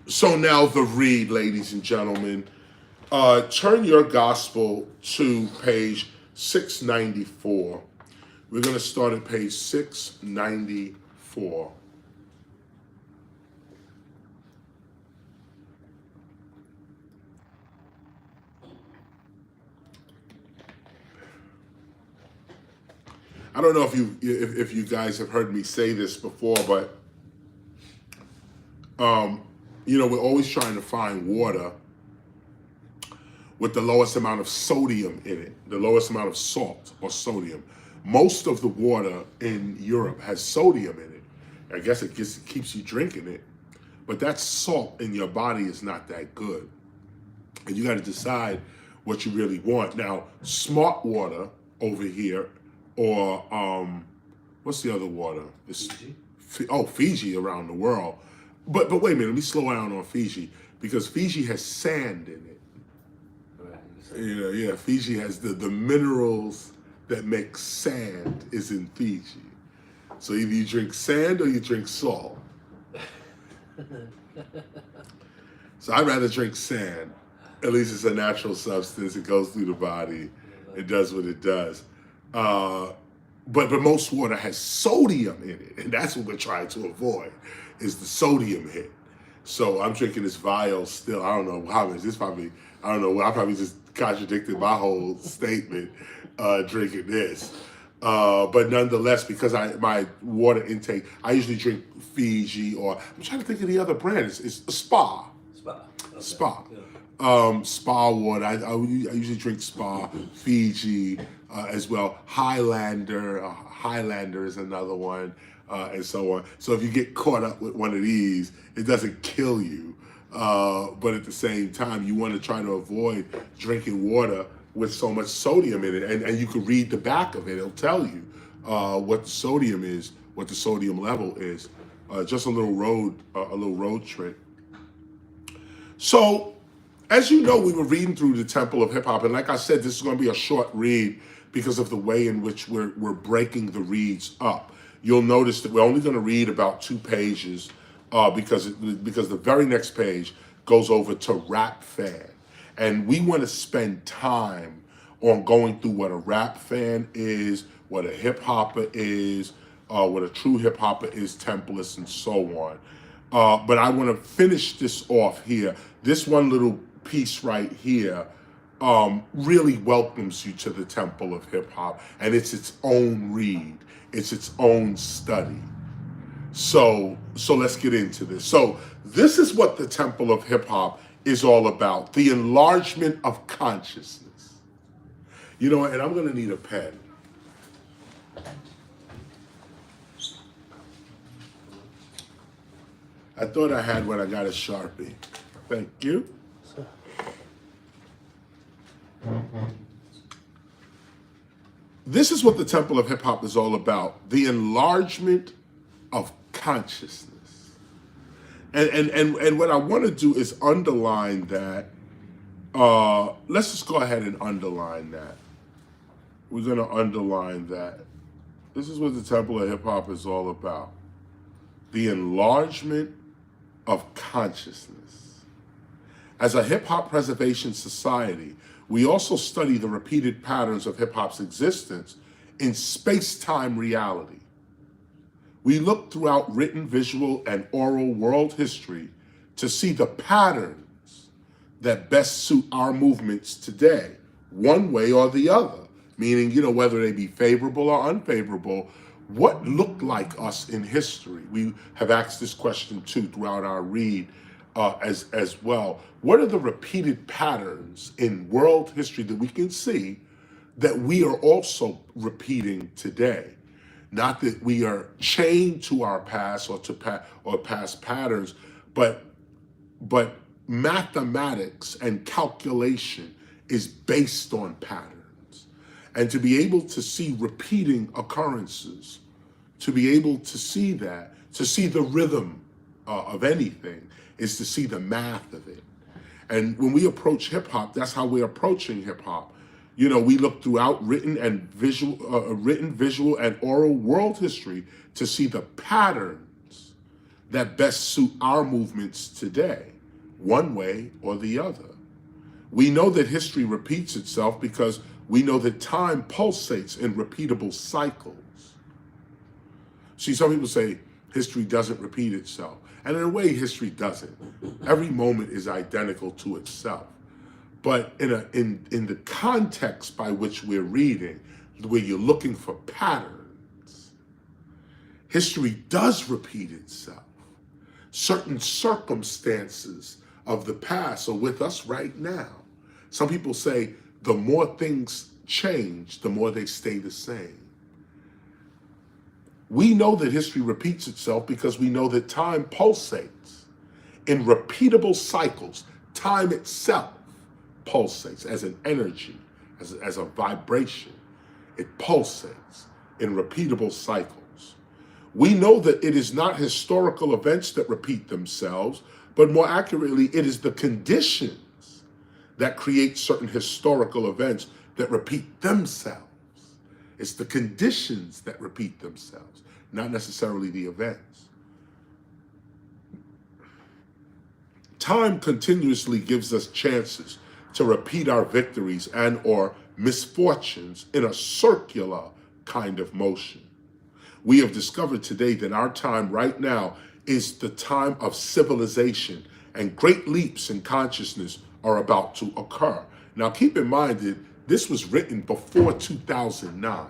Speaker 1: So now the read, ladies and gentlemen. Turn your gospel to page 694. We're going to start at page 694. I don't know if you guys have heard me say this before, but you know, we're always trying to find water with the lowest amount of sodium in it, the lowest amount of salt or sodium. Most of the water in Europe has sodium in it. I guess it keeps you drinking it, but that salt in your body is not that good. And you got to decide what you really want. Now, smart water over here, or what's the other water?
Speaker 3: Fiji?
Speaker 1: Fiji around the world. But wait a minute, let me slow down on Fiji, because Fiji has sand in it. Yeah, Fiji has the minerals that make sand is in Fiji. So either you drink sand or you drink salt. So I'd rather drink sand. At least it's a natural substance. It goes through the body. It does what it does. But most water has sodium in it, and that's what we're trying to avoid, is the sodium hit. So I'm drinking this vial still. I don't know how much. This probably, I don't know. I probably just contradicted my whole statement drinking this. But nonetheless, because my water intake, I usually drink Fiji, or I'm trying to think of the other brand. It's Spa.
Speaker 3: Spa. Okay.
Speaker 1: Spa.
Speaker 3: Yeah.
Speaker 1: Spa water. I usually drink Spa, Fiji as well. Highlander is another one, and so on. So if you get caught up with one of these, it doesn't kill you. But at the same time, you want to try to avoid drinking water with so much sodium in it. And you can read the back of it. It'll tell you what the sodium is, what the sodium level is. Just a little road trick. So, as you know, we were reading through the Temple of Hip Hop, and like I said, this is going to be a short read because of the way in which we're breaking the reads up. You'll notice that we're only going to read about 2 pages because the very next page goes over to Rap Fan, and we want to spend time on going through what a rap fan is, what a hip hopper is, what a true hip hopper is, Templist, and so on. But I want to finish this off here. This one little piece right here really welcomes you to the temple of hip hop, and it's its own read. It's its own study. So let's get into this. So this is what the temple of hip hop is all about: the enlargement of consciousness. You know, and I'm gonna need a pen. I thought I had one. I got a Sharpie. Thank you. This is what the temple of hip hop is all about: the enlargement of consciousness. And what I want to do is underline that. Let's just go ahead and underline that. We're going to underline that. This is what the temple of hip hop is all about: the enlargement of consciousness. As a hip hop preservation society, we also study the repeated patterns of hip hop's existence in space-time reality. We look throughout written, visual, and oral world history to see the patterns that best suit our movements today, one way or the other, meaning, you know, whether they be favorable or unfavorable. What looked like us in history? We have asked this question too throughout our read as well. What are the repeated patterns in world history that we can see that we are also repeating today? Not that we are chained to our past or past patterns, but mathematics and calculation is based on patterns. And to be able to see repeating occurrences, to be able to see that, to see the rhythm of anything, is to see the math of it. And when we approach hip hop, that's how we're approaching hip hop. You know, we look throughout written, visual, and oral world history to see the patterns that best suit our movements today, one way or the other. We know that history repeats itself because we know that time pulsates in repeatable cycles. See, some people say history doesn't repeat itself. And in a way, history doesn't. Every moment is identical to itself. But in the context by which we're reading, where you're looking for patterns, history does repeat itself. Certain circumstances of the past are with us right now. Some people say the more things change, the more they stay the same. We know that history repeats itself because we know that time pulsates in repeatable cycles. Time itself pulsates as an energy, as a vibration. It pulsates in repeatable cycles. We know that it is not historical events that repeat themselves, but more accurately, it is the conditions that create certain historical events that repeat themselves. It's the conditions that repeat themselves, not necessarily the events. Time continuously gives us chances to repeat our victories and or misfortunes in a circular kind of motion. We have discovered today that our time right now is the time of civilization, and great leaps in consciousness are about to occur. Now keep in mind that this was written before 2009.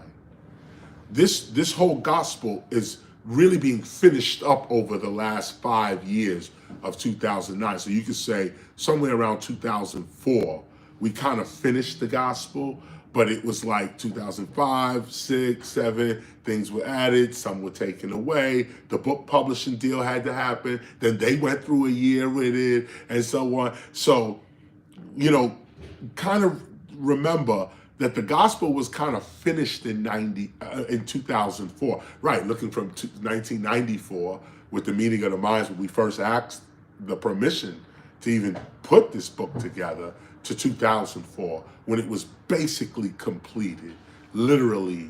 Speaker 1: This whole gospel is really being finished up over the last 5 years of 2009. So you could say somewhere around 2004, we kind of finished the gospel, but it was like 2005, 6, 7, things were added, some were taken away. The book publishing deal had to happen. Then they went through a year with it and so on. So, you know, kind of remember that the gospel was kind of finished in 2004. Right, looking from 1994 with the meeting of the minds when we first asked the permission to even put this book together, to 2004 when it was basically completed, literally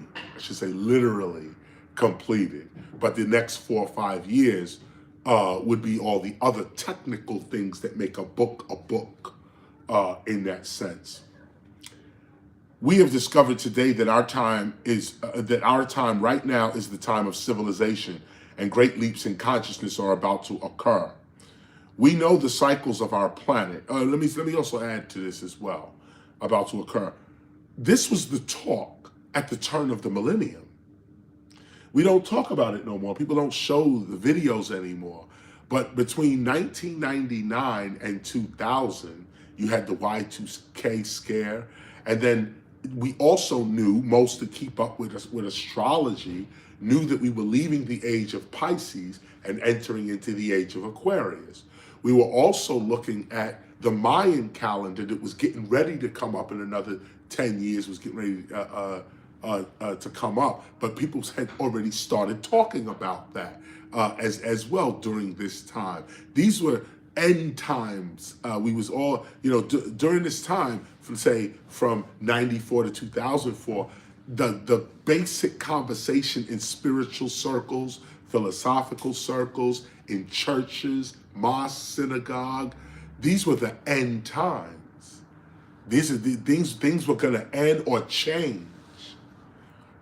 Speaker 1: completed. But the next 4 or 5 years would be all the other technical things that make a book in that sense. We have discovered today that our time right now is the time of civilization, and great leaps in consciousness are about to occur. We know the cycles of our planet. Let me also add to this as well, about to occur. This was the talk at the turn of the millennium. We don't talk about it no more. People don't show the videos anymore. But between 1999 and 2000, you had the Y2K scare. And then we also knew, most to keep up with astrology, knew that we were leaving the age of Pisces and entering into the age of Aquarius. We were also looking at the Mayan calendar that was getting ready to come up in another 10 years, was getting ready to come up, but people had already started talking about that as well during this time. These were end times. We was all, during this time, from 94 to 2004, the basic conversation in spiritual circles, philosophical circles, in churches, mosques, synagogue, these were the end times. These are the things were going to end or change.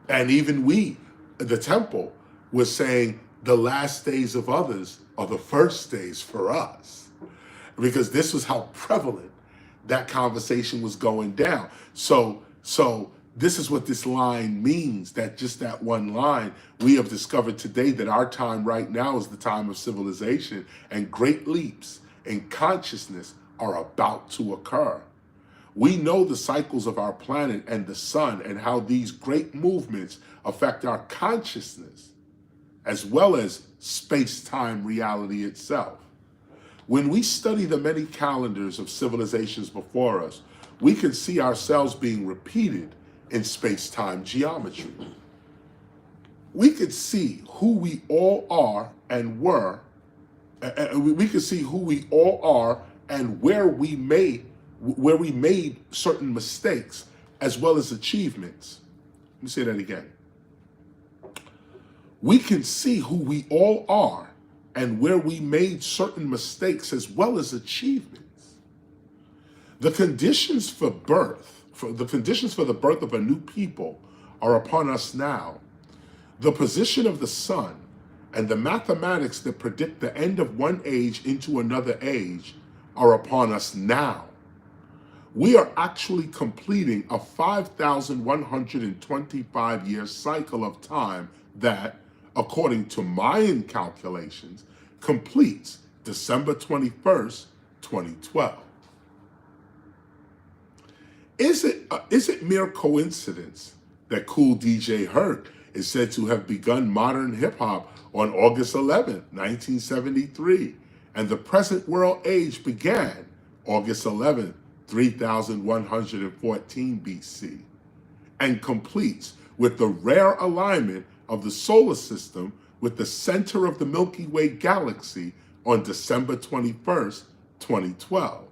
Speaker 1: And even we, the temple, was saying the last days of others are the first days for us. Because this was how prevalent that conversation was going down. So this is what this line means, that just that one line. We have discovered today that our time right now is the time of civilization, and great leaps in consciousness are about to occur. We know the cycles of our planet and the sun and how these great movements affect our consciousness, as well as space-time reality itself. When we study the many calendars of civilizations before us, we can see ourselves being repeated in space-time geometry. We could see who we all are and were. We could see who we all are and where we made certain mistakes as well as achievements. Let me say that again. We can see who we all are and where we made certain mistakes as well as achievements. The conditions for the birth of a new people are upon us now. The position of the sun and the mathematics that predict the end of one age into another age are upon us now. We are actually completing a 5,125-year cycle of time that, according to Mayan calculations, completes December 21st, 2012. Is it mere coincidence that Kool DJ Herc is said to have begun modern hip-hop on August 11, 1973, and the present world age began August 11, 3114 BC, and completes with the rare alignment of the solar system with the center of the Milky Way galaxy on December 21st, 2012?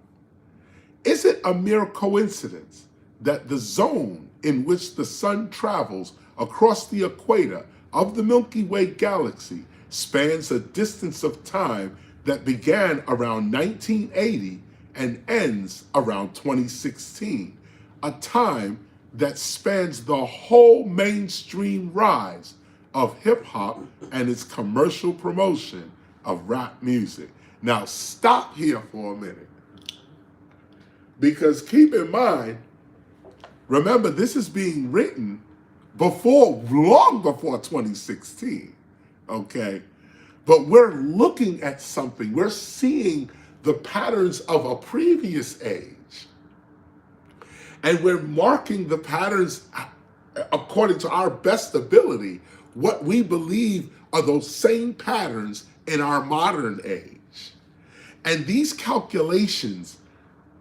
Speaker 1: Is it a mere coincidence that the zone in which the sun travels across the equator of the Milky Way galaxy spans a distance of time that began around 1980 and ends around 2016, a time that spans the whole mainstream rise of hip-hop and its commercial promotion of rap music? Now stop here for a minute, because keep in mind, remember, this is being written long before 2016, okay? But we're looking at something, we're seeing the patterns of a previous age, and we're marking the patterns according to our best ability, what we believe are those same patterns in our modern age. And these calculations,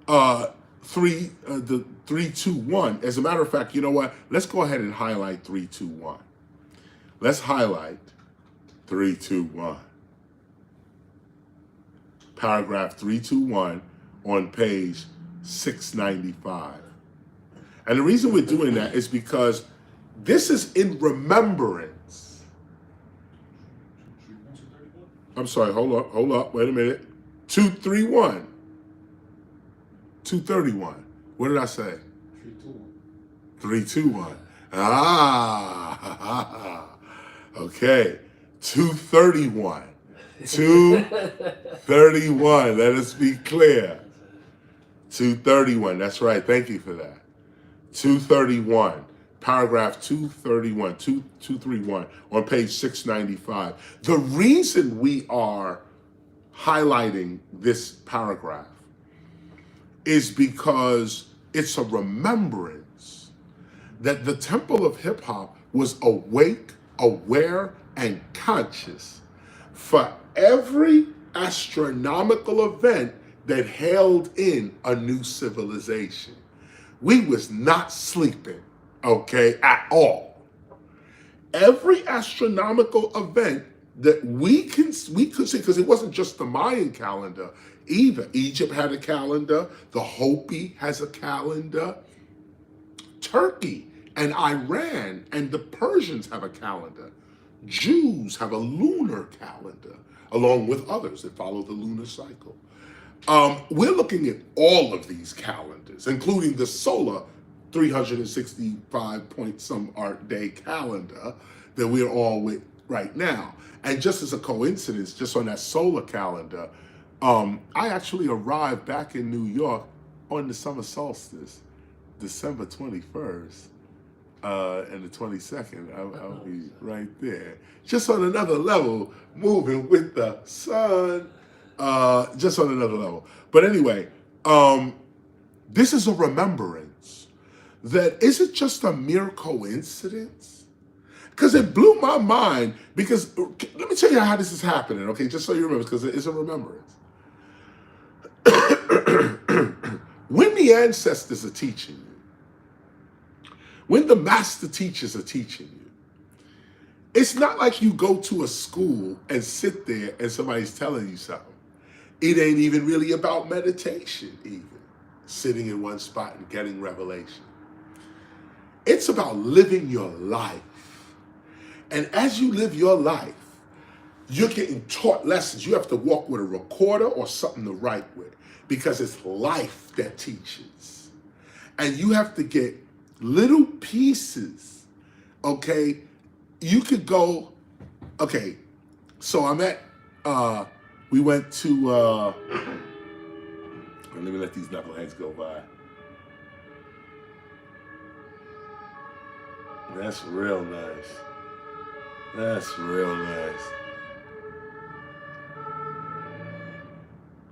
Speaker 1: the 321. As a matter of fact, you know what? Let's go ahead and highlight 321. Let's highlight 321. Paragraph 321 on page 695. And the reason we're doing that is because this is in remembrance. I'm sorry, hold up, wait a minute. 231. 231. What did I say? 321. Ah, okay. 231. 231. Let us be clear. 231. That's right. Thank you for that. 231. Paragraph 231. 231 on page 695. The reason we are highlighting this paragraph is because it's a remembrance that the Temple of Hip Hop was awake, aware, and conscious for every astronomical event that hailed in a new civilization. We was not sleeping, okay, at all. Every astronomical event that we could see, because it wasn't just the Mayan calendar either. Egypt had a calendar, the Hopi has a calendar, Turkey and Iran and the Persians have a calendar. Jews have a lunar calendar, along with others that follow the lunar cycle. We're looking at all of these calendars, including the solar 365 point some art day calendar that we're all with right now. And just as a coincidence, just on that solar calendar, I actually arrived back in New York on the summer solstice, December 21st. And the 22nd, I'll be right there. Just on another level, moving with the sun. Just on another level. But anyway, this is a remembrance that isn't just a mere coincidence. Because it blew my mind, because let me tell you how this is happening, okay? Just so you remember, because it is a remembrance. When the ancestors are teaching you, when the master teachers are teaching you, it's not like you go to a school and sit there and somebody's telling you something. It ain't even really about meditation even, sitting in one spot and getting revelation. It's about living your life. And as you live your life, you're getting taught lessons. You have to walk with a recorder or something to write with, because it's life that teaches. And you have to get little pieces, okay? You could go, okay, so I'm at, we went to, let me let these knuckleheads go by. That's real nice. That's real nice.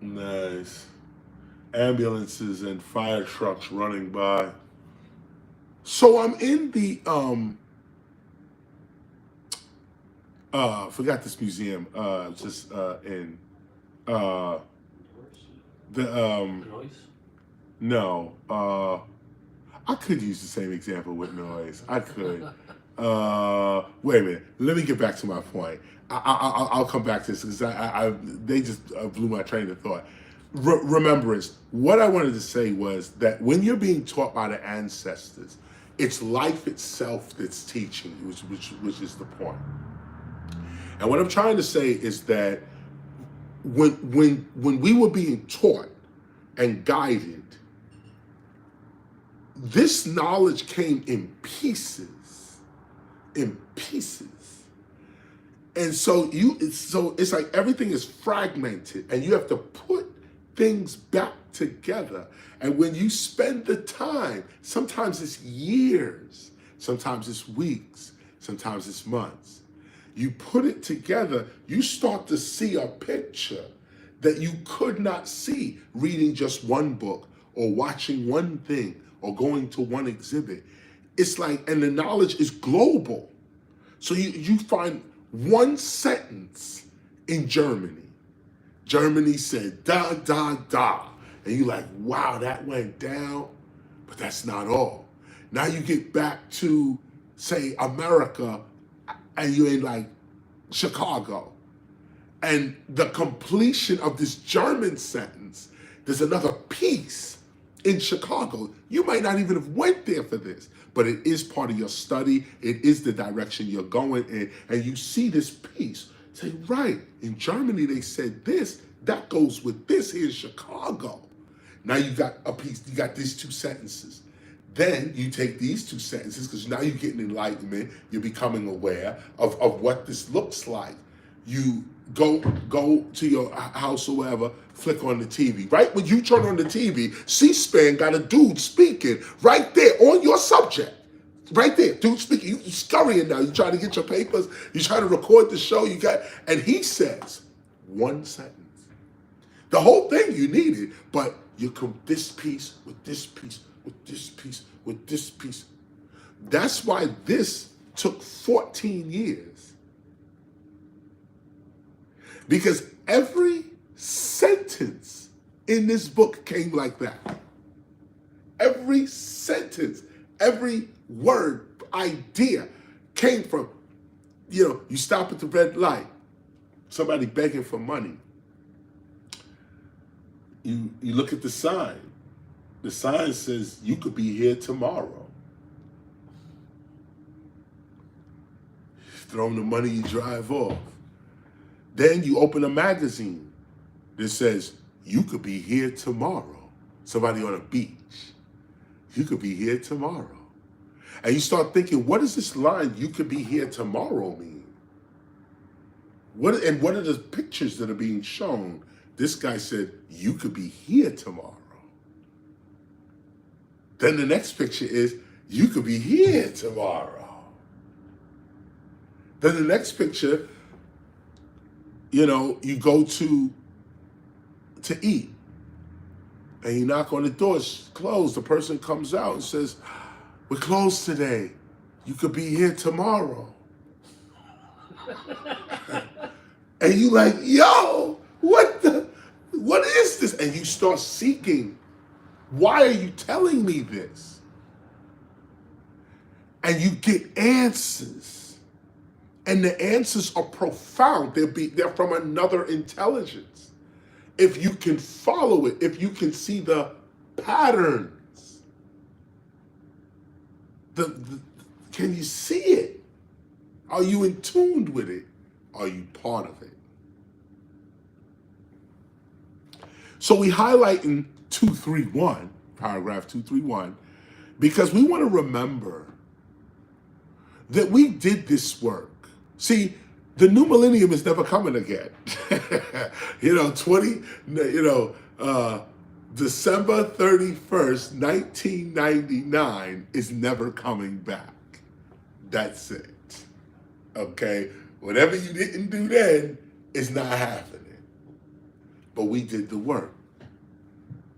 Speaker 1: Nice. Ambulances and fire trucks running by. So I'm in the forgot this museum. Just in the no. I could use the same example with noise. I could. Wait a minute. Let me get back to my point. I'll come back to this because they just blew my train of thought. Remembrance. What I wanted to say was that when you're being taught by the ancestors, it's life itself that's teaching you, which is the point. And what I'm trying to say is that when we were being taught and guided, this knowledge came in pieces. And so it's like everything is fragmented and you have to put things back together. And when you spend the time, sometimes it's years, sometimes it's weeks, sometimes it's months, you put it together, you start to see a picture that you could not see reading just one book or watching one thing or going to one exhibit. It's like, and the knowledge is global. So you find one sentence in Germany. Germany said, da, da, da. And you're like, wow, that went down. But that's not all. Now you get back to, say, America, and you're in like Chicago. And the completion of this German sentence, there's another piece in Chicago. You might not even have went there for this, but it is part of your study. It is the direction you're going in. And you see this piece. Say, right, in Germany they said this, that goes with this here in Chicago. Now you got a piece, you got these two sentences. Then you take these two sentences, because now you're getting enlightenment, you're becoming aware of what this looks like. You go to your house or whatever, flick on the TV. Right when you turn on the TV, C-SPAN got a dude speaking right there on your subject. Right there, dude speaking. You scurrying now. You trying to get your papers. You trying to record the show. And he says one sentence. The whole thing you needed, but you come this piece with this piece with this piece with this piece. That's why this took 14 years. Because every sentence in this book came like that. Every sentence, every word, idea came from, you stop at the red light, somebody begging for money. You look at the sign. The sign says, you could be here tomorrow. Throw them the money, you drive off. Then you open a magazine that says, you could be here tomorrow. Somebody on a beach. You could be here tomorrow. And you start thinking, what does this line, you could be here tomorrow, mean? What are the pictures that are being shown? This guy said, you could be here tomorrow. Then the next picture is, you could be here tomorrow. Then the next picture, you go to eat. And you knock on the door, it's closed. The person comes out and says, we're closed today. You could be here tomorrow. And you like, yo, what is this? And you start seeking, why are you telling me this? And you get answers. And the answers are profound. They're from another intelligence. If you can follow it, if you can see the patterns, can you see it? Are you in tune with it? Are you part of it? So we highlight in 231, paragraph 231, because we want to remember that we did this work. See, the new millennium is never coming again. December 31st, 1999 is never coming back. That's it. Okay? Whatever you didn't do then is not happening. But we did the work.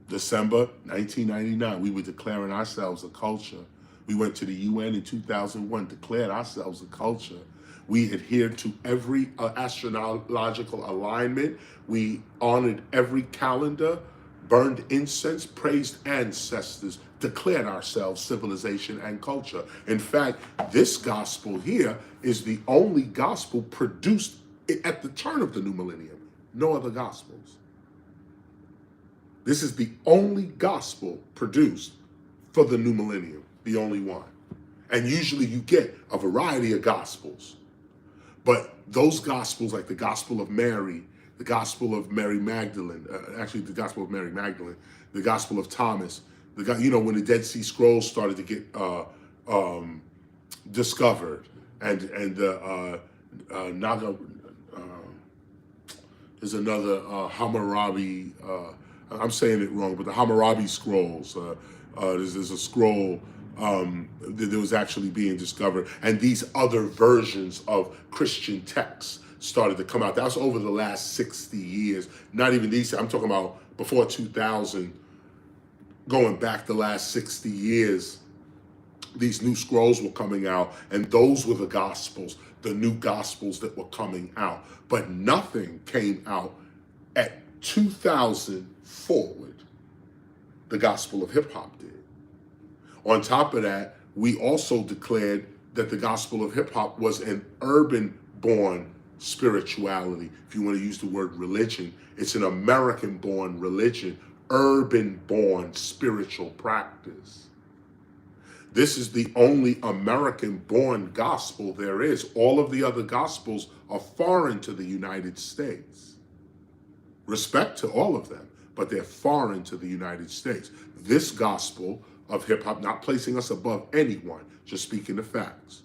Speaker 1: December 1999, we were declaring ourselves a culture. We went to the UN in 2001, declared ourselves a culture. We adhered to every astrological alignment. We honored every calendar, burned incense, praised ancestors, declared ourselves civilization and culture. In fact, this gospel here is the only gospel produced at the turn of the new millennium. No other gospels. This is the only gospel produced for the new millennium, the only one. And usually you get a variety of gospels. But those gospels, like the Gospel of Mary, the Gospel of Mary Magdalene, the Gospel of Mary Magdalene, the Gospel of Thomas, when the Dead Sea Scrolls started to get discovered, and the there's another Hammurabi, I'm saying it wrong, but the Hammurabi scrolls, there's a scroll that was actually being discovered, and these other versions of Christian texts started to come out. That was over the last 60 years. Not even these, I'm talking about before 2000, going back the last 60 years, these new scrolls were coming out, and those were the gospels, the new gospels that were coming out. But nothing came out at 2000 forward. The gospel of hip hop did. On top of that, we also declared that the gospel of hip hop was an urban-born spirituality. If you want to use the word religion, it's an American-born religion, urban-born spiritual practice. This is the only American-born gospel there is. All of the other gospels are foreign to the United States. Respect to all of them, but they're foreign to the United States. This gospel of hip hop, not placing us above anyone, just speaking the facts.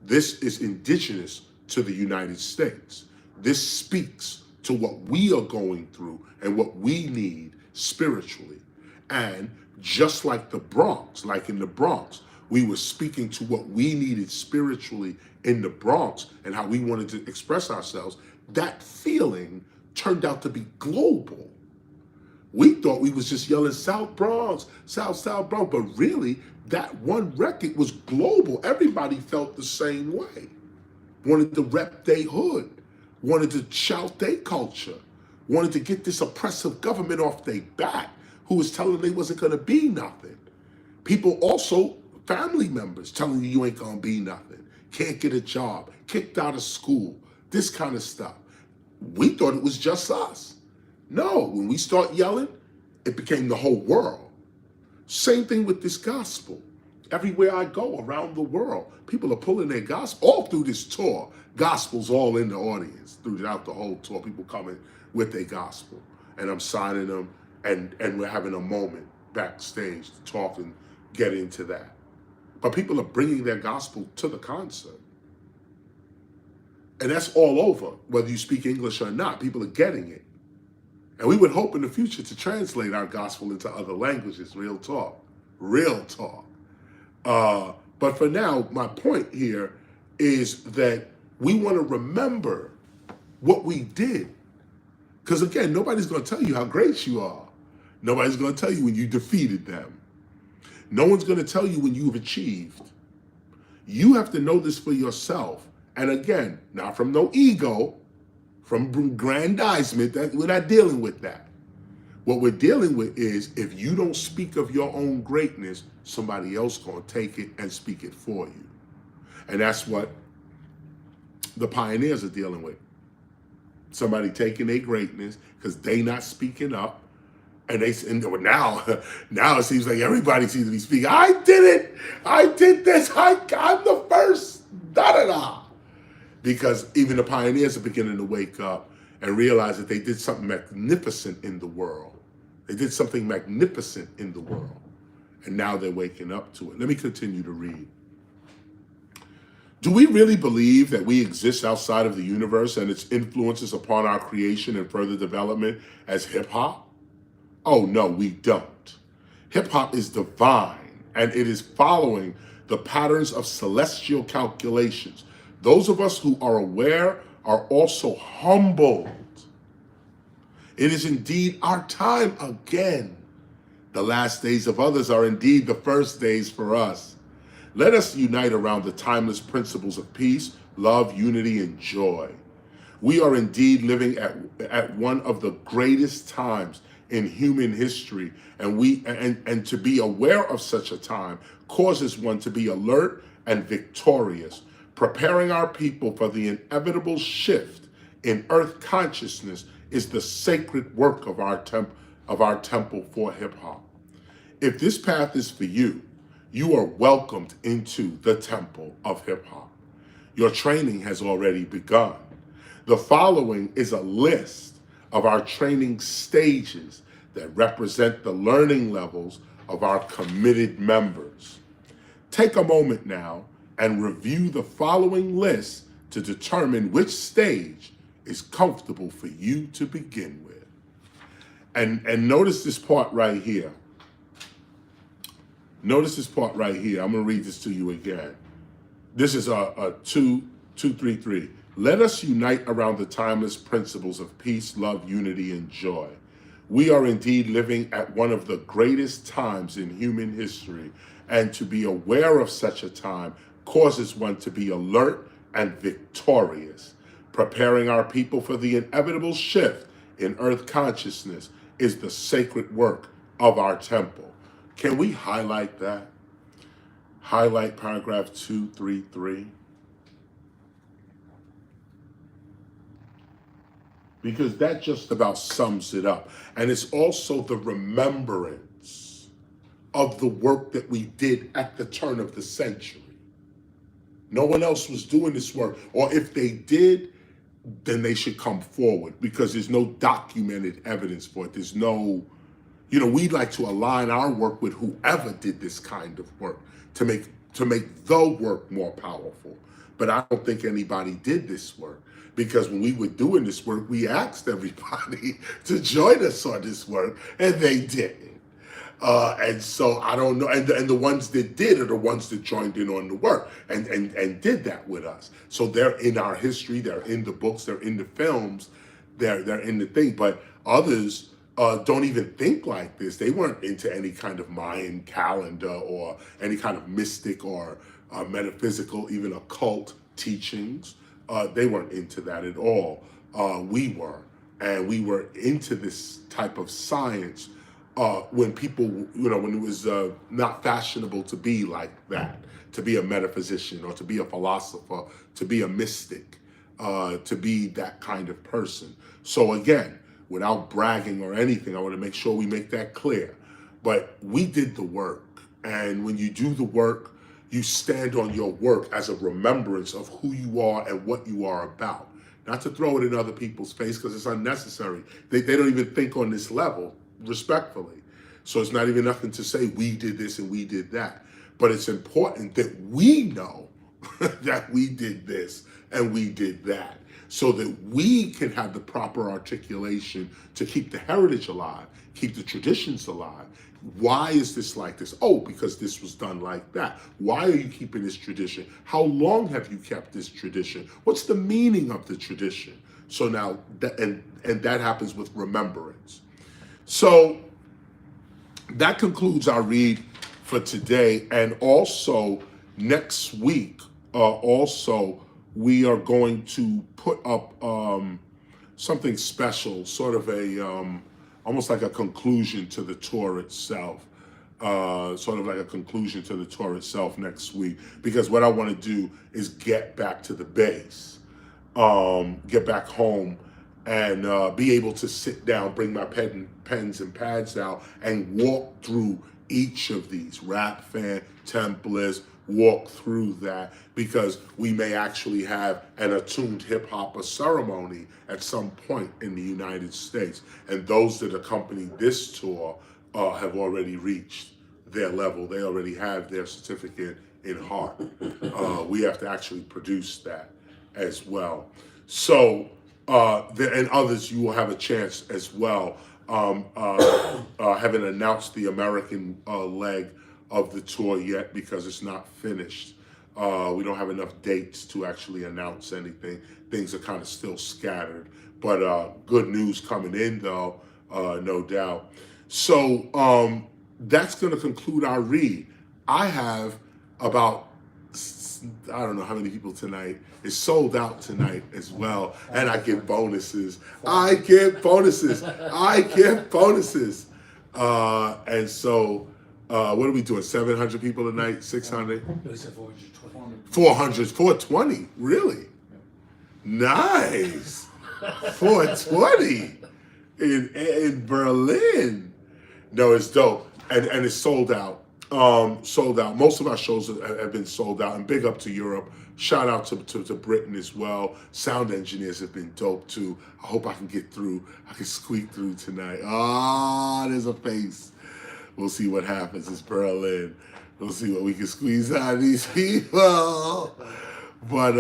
Speaker 1: This is indigenous to the United States. This speaks to what we are going through and what we need spiritually. And just like the Bronx, like in the Bronx, we were speaking to what we needed spiritually in the Bronx and how we wanted to express ourselves. That feeling turned out to be global. We thought we was just yelling South Bronx, South Bronx, but really that one record was global. Everybody felt the same way. Wanted to rep their hood, wanted to shout their culture, wanted to get this oppressive government off their back who was telling them they wasn't gonna be nothing. People also, family members telling you ain't gonna be nothing, can't get a job, kicked out of school, this kind of stuff. We thought it was just us. No, when we start yelling, it became the whole world. Same thing with this gospel. Everywhere I go around the world, people are pulling their gospel all through this tour. Gospel's all in the audience throughout the whole tour. People coming with their gospel, and I'm signing them, and we're having a moment backstage to talk and get into that. But people are bringing their gospel to the concert. And that's all over, whether you speak English or not. People are getting it. And we would hope in the future to translate our gospel into other languages, real talk, real talk. But for now, my point here is that we want to remember what we did. Because again, nobody's going to tell you how great you are. Nobody's going to tell you when you defeated them. No one's going to tell you when you've achieved. You have to know this for yourself. And again, not from no ego, from aggrandizement, that we're not dealing with that. What we're dealing with is if you don't speak of your own greatness, somebody else gonna take it and speak it for you. And that's what the pioneers are dealing with. Somebody taking their greatness because they not speaking up. And now it seems like everybody seems to be speaking. I did it. I did this. I'm the first. Da-da-da. Because even the pioneers are beginning to wake up and realize that they did something magnificent in the world. They did something magnificent in the world. And now they're waking up to it. Let me continue to read. Do we really believe that we exist outside of the universe and its influences upon our creation and further development as hip-hop? Oh, no, we don't. Hip-hop is divine, and it is following the patterns of celestial calculations. Those of us who are aware are also humbled. It is indeed our time again. The last days of others are indeed the first days for us. Let us unite around the timeless principles of peace, love, unity, and joy. We are indeed living at one of the greatest times in human history, and to be aware of such a time causes one to be alert and victorious. Preparing our people for the inevitable shift in earth consciousness is the sacred work of our temple for hip hop. If this path is for you, you are welcomed into the temple of hip hop. Your training has already begun. The following is a list of our training stages that represent the learning levels of our committed members. Take a moment now and review the following list to determine which stage is comfortable for you to begin with. And notice this part right here. Notice this part right here. I'm gonna read this to you again. This is a 233. Let us unite around the timeless principles of peace, love, unity, and joy. We are indeed living at one of the greatest times in human history, and to be aware of such a time causes one to be alert and victorious. Preparing our people for the inevitable shift in earth consciousness is the sacred work of our temple. Can we highlight that? Highlight paragraph 233. Because that just about sums it up. And it's also the remembrance of the work that we did at the turn of the century. No one else was doing this work. Or if they did, then they should come forward, because there's no documented evidence for it. There's no, we'd like to align our work with whoever did this kind of work to make the work more powerful. But I don't think anybody did this work, because when we were doing this work, we asked everybody to join us on this work, and they didn't. And so I don't know, and the ones that did are the ones that joined in on the work and did that with us. So they're in our history, they're in the books, they're in the films, they're in the thing. But others don't even think like this. They weren't into any kind of Mayan calendar or any kind of mystic or metaphysical, even occult teachings. They weren't into that at all. We were, and we were into this type of science when people, when it was not fashionable to be like that, to be a metaphysician or to be a philosopher, to be a mystic, to be that kind of person. So again, without bragging or anything, I want to make sure we make that clear. But we did the work. And when you do the work, you stand on your work as a remembrance of who you are and what you are about. Not to throw it in other people's face, because it's unnecessary. They don't even think on this level, respectfully. So it's not even nothing to say we did this and we did that. But it's important that we know that we did this and we did that, so that we can have the proper articulation to keep the heritage alive, keep the traditions alive. Why is this like this? Oh, because this was done like that. Why are you keeping this tradition? How long have you kept this tradition? What's the meaning of the tradition? So now, and that happens with remembrance. So that concludes our read for today. And also next week, we are going to put up something special, sort of a almost like a conclusion to the tour itself. Sort of like a conclusion to the tour itself next week, because what I want to do is get back to the base, get back home, and be able to sit down, bring my pens and pads out, and walk through each of these, Rap Fan, Templars, walk through that, because we may actually have an attuned hip-hop ceremony at some point in the United States. And those that accompany this tour have already reached their level. They already have their certificate in heart. We have to actually produce that as well. So, and others, you will have a chance as well. Haven't announced the American leg of the tour yet, because it's not finished. We don't have enough dates to actually announce anything. Things are kind of still scattered, but good news coming in though, no doubt. So that's going to conclude our read. I have about, I don't know how many people tonight. It's sold out tonight as well, and I get bonuses. And so, what are we doing? 700 people tonight? 600? 400, 420. Really? Nice. 420 in Berlin. No, it's dope, and it's sold out. Sold out. Most of our shows have been sold out, and big up to Europe. Shout out to Britain as well. Sound engineers have been dope too. I hope I can get through. I can squeak through tonight. There's a face. We'll see what happens. It's Berlin. We'll see what we can squeeze out of these people. But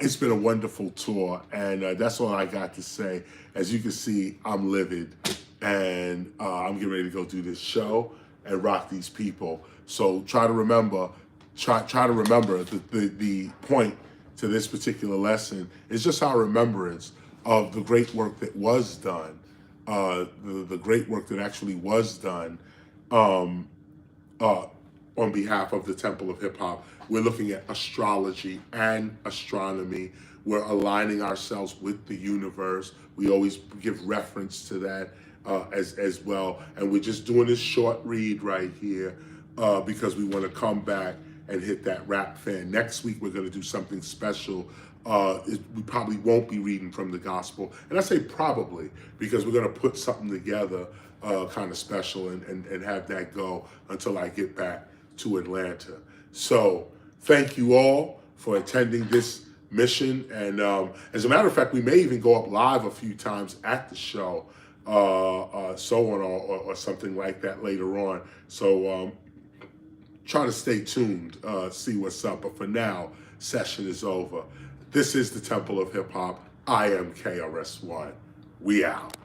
Speaker 1: it's been a wonderful tour, and that's all I got to say. As you can see, I'm livid, and I'm getting ready to go do this show and rock these people. So try to remember the point to this particular lesson is just our remembrance of the great work that was done. The great work that actually was done on behalf of the Temple of Hip Hop. We're looking at astrology and astronomy. We're aligning ourselves with the universe. We always give reference to that as well. And we're just doing this short read right here because we want to come back and hit that Rap Fan. Next week, we're going to do something special. We probably won't be reading from the gospel. And I say probably because we're going to put something together kind of special and have that go until I get back to Atlanta. So thank you all for attending this mission. And as a matter of fact, we may even go up live a few times at the show so on, or something like that later on. So try to stay tuned, see what's up. But for now, session is over. This is the Temple of Hip Hop. I am KRS-One. We out.